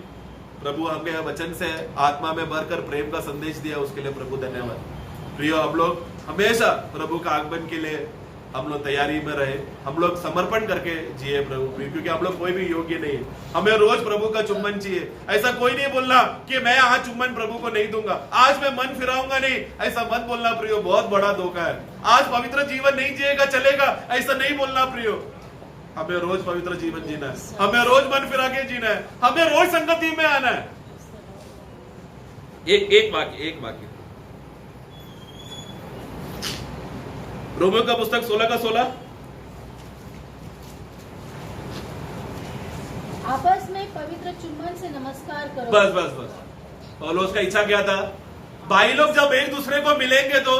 प्रभु हमें वचन से आत्मा में भरकर प्रेम का संदेश दिया, उसके लिए प्रभु धन्यवाद। प्रियो, हम लोग हमेशा प्रभु का आगमन के लिए हम लोग तैयारी में रहे, हम लोग समर्पण करके जिए प्रभु, क्योंकि हम लोग कोई भी योग्य नहीं है। हमें रोज प्रभु का चुम्बन चाहिए। ऐसा कोई नहीं बोलना कि मैं आज चुम्बन प्रभु को नहीं दूंगा, आज मैं मन फिराऊंगा नहीं, ऐसा मत बोलना प्रियो, बहुत बड़ा धोखा है। आज पवित्र जीवन नहीं जिएगा चलेगा, ऐसा नहीं बोलना प्रियो। हमें रोज पवित्र जीवन जीना है, हमें रोज मन फिरा के जीना है, हमें रोज संगति में आना है। एक वाक्य रोमियो का पुस्तक 16 का 16, आपस में पवित्र चुम्बन से नमस्कार करो। बस पौलुस का इच्छा क्या था? भाई लोग जब एक दूसरे को मिलेंगे तो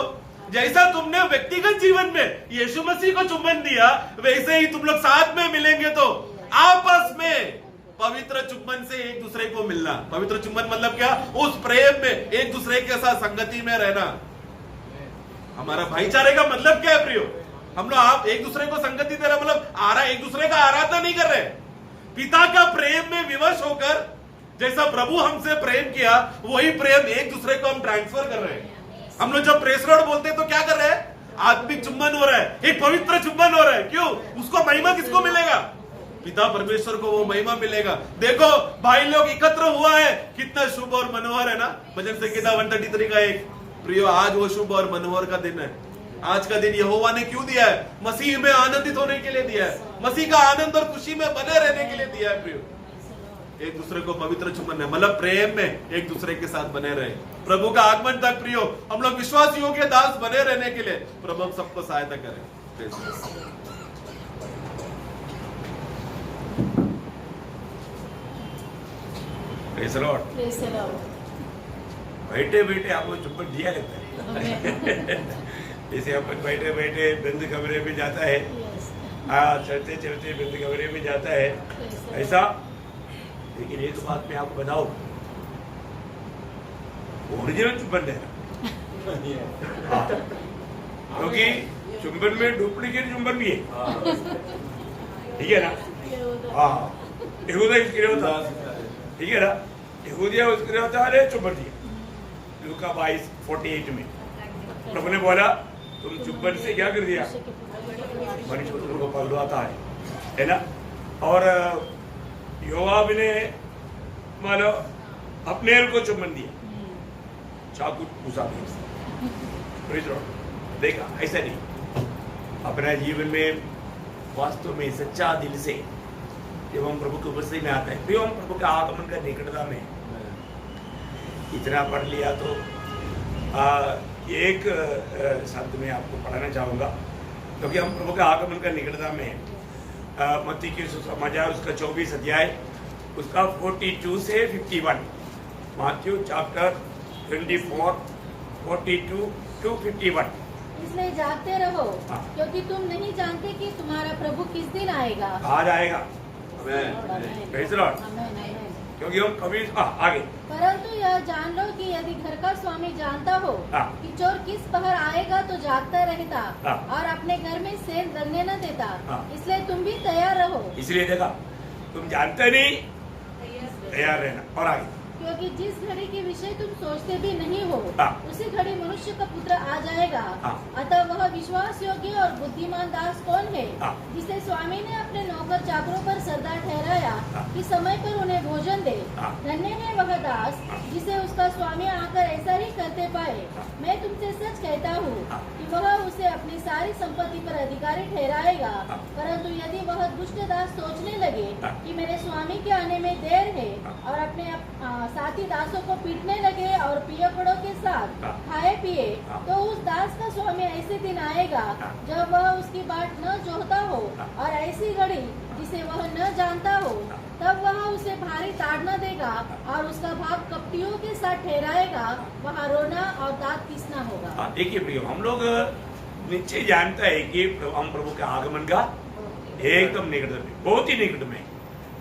जैसा तुमने व्यक्तिगत जीवन में यीशु मसीह को चुम्बन दिया, वैसे ही तुम लोग साथ में मिलेंगे तो आपस में पवित्र चुम्बन से एक दूसरे को मिलना। पवित्र चुम्बन मतलब क्या? उस प्रेम में एक दूसरे के साथ संगति में रहना। हमारा भाईचारे का मतलब क्या है प्रियो? हम लोग आप एक दूसरे को संगति दे रहे, मतलब एक दूसरे का आराधना नहीं कर रहे, पिता का प्रेम में विवश होकर जैसा प्रभु हमसे प्रेम किया वही प्रेम एक दूसरे को हम ट्रांसफर कर रहे हैं। हम लोग जब प्रेस लॉर्ड बोलते हैं तो क्या कर रहे हैं? आत्मिक चुंबन हो रहा है, एक पवित्र चुंबन हो रहा है। क्यों? उसको महिमा किसको मिलेगा? पिता परमेश्वर को वो महिमा मिलेगा। देखो भाई लोग एकत्र हुआ है, कितना शुभ और मनोहर है ना। भजन संहिता 133 का एक प्रियो, आज वो शुभ और मनोहर का दिन है। आज का दिन यहोवा ने क्यों दिया है? मसीह में आनंदित होने के लिए दिया है, मसीह का आनंद और खुशी में बने रहने के लिए दिया है। प्रियो, एक दूसरे को पवित्र चुंबन है, मतलब प्रेम में एक दूसरे के साथ बने रहे। प्रभु का आगमन तक प्रियो हम लोग विश्वासियों के दास बने रहने के लिए प्रभु हम सबको सहायता करें। Praise the Lord. बैठे बैठे आपको चुंबन दिया रहता है। जैसे अपन बैठे बैठे बंद कमरे में जाता है, चलते चलते बंद कमरे में जाता है, ऐसा। लेकिन एक बात मैं आपको बताऊं, ओरिजिनल चुंबन है, क्योंकि चुंबन में डुप्लीकेट चुंबन भी है, ठीक है ना? हाँ, यहूदा इसके लिए होता, ठीक है ना? यहूदिया उसके लिए होता है चुंबन दिया। लूका 22:48 में प्रभु ने बोला तुम चुंबन से क्या कर दिया? मनुष्य को पकड़वाता है ना? और योआब ने मानो अपने को चुंबन दिया, चाकू घुसा दिया। देखा, ऐसा नहीं। अपना जीवन में वास्तव में सच्चा दिल से जब हम प्रभु की उपस्थिति में आते हैं, फिर हम प्रभु के आगमन का निकटता में इतना पढ़ लिया तो एक शब्द में आपको पढ़ाना चाहूँगा, क्योंकि हम प्रभु के आगमन का निकटता में मत्ती की सुसमाचार उसका 24 अध्याय उसका 42 से 51, मैथ्यू चैप्टर 24 42 to 51। इसलिए जागते रहो, क्योंकि तुम नहीं जानते कि तुम्हारा प्रभु किस दिन आएगा। आज आएगा, क्योंकि हम कभी आगे। परंतु यह जान लो कि यदि घर का स्वामी जानता हो कि चोर किस पहर आएगा तो जागता रहता और अपने घर में सेंध लगने न देता। इसलिए तुम भी तैयार रहो। इसलिए देखा, तुम जानते नहीं, तैयार रहना। और आगे, क्योंकि जिस घड़ी के विषय तुम सोचते भी नहीं हो उसी घड़ी मनुष्य का पुत्र आ जाएगा। अतः वह विश्वास योग्य और बुद्धिमान दास कौन है जिसे स्वामी ने अपने नौकर चाकरों पर सरदार ठहराया कि समय पर उन्हें भोजन दे। धन्य है वह दास जिसे उसका स्वामी आकर ऐसा ही करते पाए। मैं तुमसे सच कहता हूँ कि वह उसे अपनी सारी संपत्ति पर अधिकारी ठहराएगा। परंतु यदि वह दुष्ट दास सोचने लगे कि मेरे स्वामी के आने में देर है और अपने साथी दासों को पीटने लगे और पियकड़ों के साथ खाए पिए, तो उस दास का स्वामी ऐसे दिन आएगा जब वह उसकी बाट न जोहता हो और ऐसी घड़ी जिसे वह न जानता हो, तब वह उसे भारी ताड़ना देगा और उसका भाग कपटियों के साथ ठहराएगा। वहाँ रोना और दांत पीसना होगा। देखिए प्रियो, हम लोग निश्चय जानता है कि हम प्रभु के आगमन का एकदम निकट में, बहुत ही निकट में,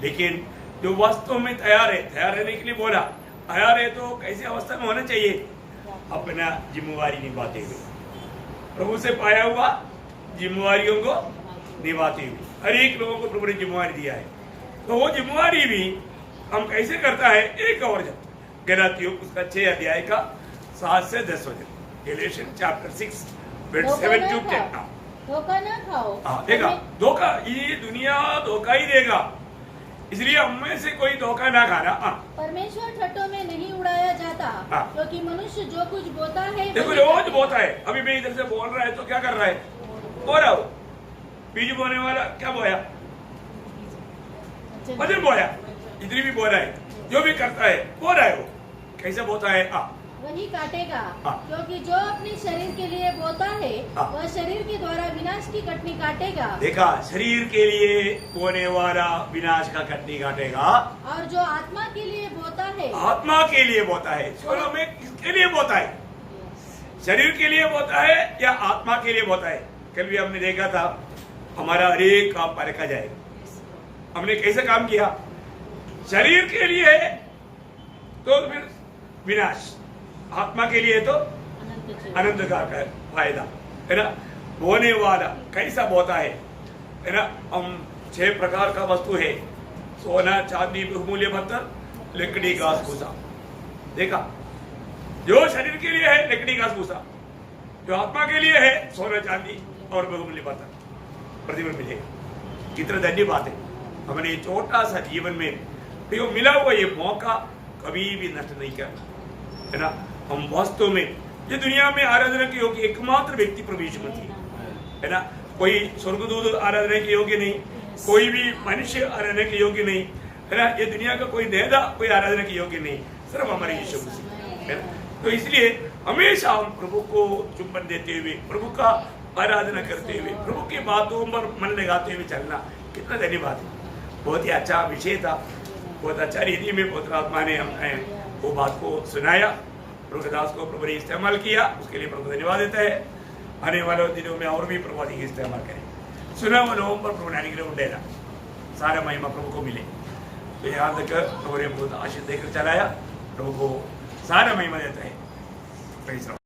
लेकिन जो वास्तव में तैयार है, तैयार रहने के लिए बोला, तैयार है तो कैसी अवस्था में होना चाहिए? अपना जिम्मेवारी निभाते हुए, प्रभु से पाया हुआ जिम्मेवारियों को निभाते हुए। हर एक लोगों को प्रभु ने जिम्मेवारी दिया है, तो वो जिम्मेवारी भी हम कैसे करता है? एक और जब गलातियों उसका 6 अध्याय का 7 से 10 वचन, गैलेशियन चैप्टर 6 verse 7 to 10। धोखा न खाओ। देखा, धोखा, ये दुनिया धोखा ही देगा, इसलिए हमें से कोई धोखा ना खाना। परमेश्वर ठट्टों में नहीं उड़ाया जाता, क्योंकि मनुष्य जो कुछ बोता है, देखो रोज बोता है। अभी मैं इधर से बोल रहा है तो क्या कर रहा है? बो रहा हो। बीज बोने वाला क्या बोया? वजन बोया। इधर भी बोला है, जो भी करता है बो रहा है। वो कैसे बोता है? वही काटेगा, क्योंकि जो अपने शरीर के लिए बोता है वह शरीर के द्वारा विनाश की कटनी काटेगा। देखा, शरीर के लिए बोने वाला विनाश का कटनी काटेगा। और जो आत्मा के लिए बोता है, आत्मा के लिए बोता है। सुनो, में किसके लिए बोता है? शरीर के लिए बोता है या आत्मा के लिए बोता है? कल भी हमने देखा था, हमारा हर एक काम परखा जाएगा। हमने कैसे काम किया? शरीर के लिए तो फिर विनाश, आत्मा के लिए तो अनंत का फायदा है ना। बोने वाला कैसा बोता है ना? हम 6 प्रकार का वस्तु है, सोना चांदी बहुमूल्य पत्थर, लकड़ी घास भूसा। देखा, जो शरीर के लिए है लकड़ी घास भूसा, जो आत्मा के लिए है सोना चांदी और बहुमूल्य पत्थर प्रतिफल मिलेगा। कितना धन्य बात है, हमारे ये छोटा सा जीवन में जो मिला हुआ ये मौका कभी भी नष्ट नहीं करना, है ना। हम वास्तव में ये दुनिया में आराधना के योग्य एकमात्र व्यक्ति प्रभु यीशु मसीह है ना। कोई स्वर्गदूत आराधना के योग्य नहीं, कोई भी मनुष्य आराधना के योग्य नहीं, है ना। ये दुनिया का कोई नेता कोई आराधना के योग्य नहीं, सिर्फ हमारे यीशु मसीह है ना। तो इसलिए हमेशा हम प्रभु को चुंबन देते हुए, प्रभु का आराधना करते हुए, प्रभु की बातों पर मन लगाते हुए चलना कितना धन्यवाद है। बहुत ही अच्छा विषय था, बहुत अच्छा रीति में पवित्र आत्मा ने हमें वो बात को सुनाया, प्रभु दास को प्रभु ने इस्तेमाल किया, उसके लिए प्रभु धन्यवाद देता है। आने वाले दिनों में और भी प्रभु अधिक इस्तेमाल करें। सुना हुआ लोगों पर प्रभु ने अनुग्रह उंडेला, सारा महिमा प्रभु को मिले। तो यहाँ तक प्रभु ने बहुत आशीष देकर चलाया, प्रभु को सारा महिमा देता है।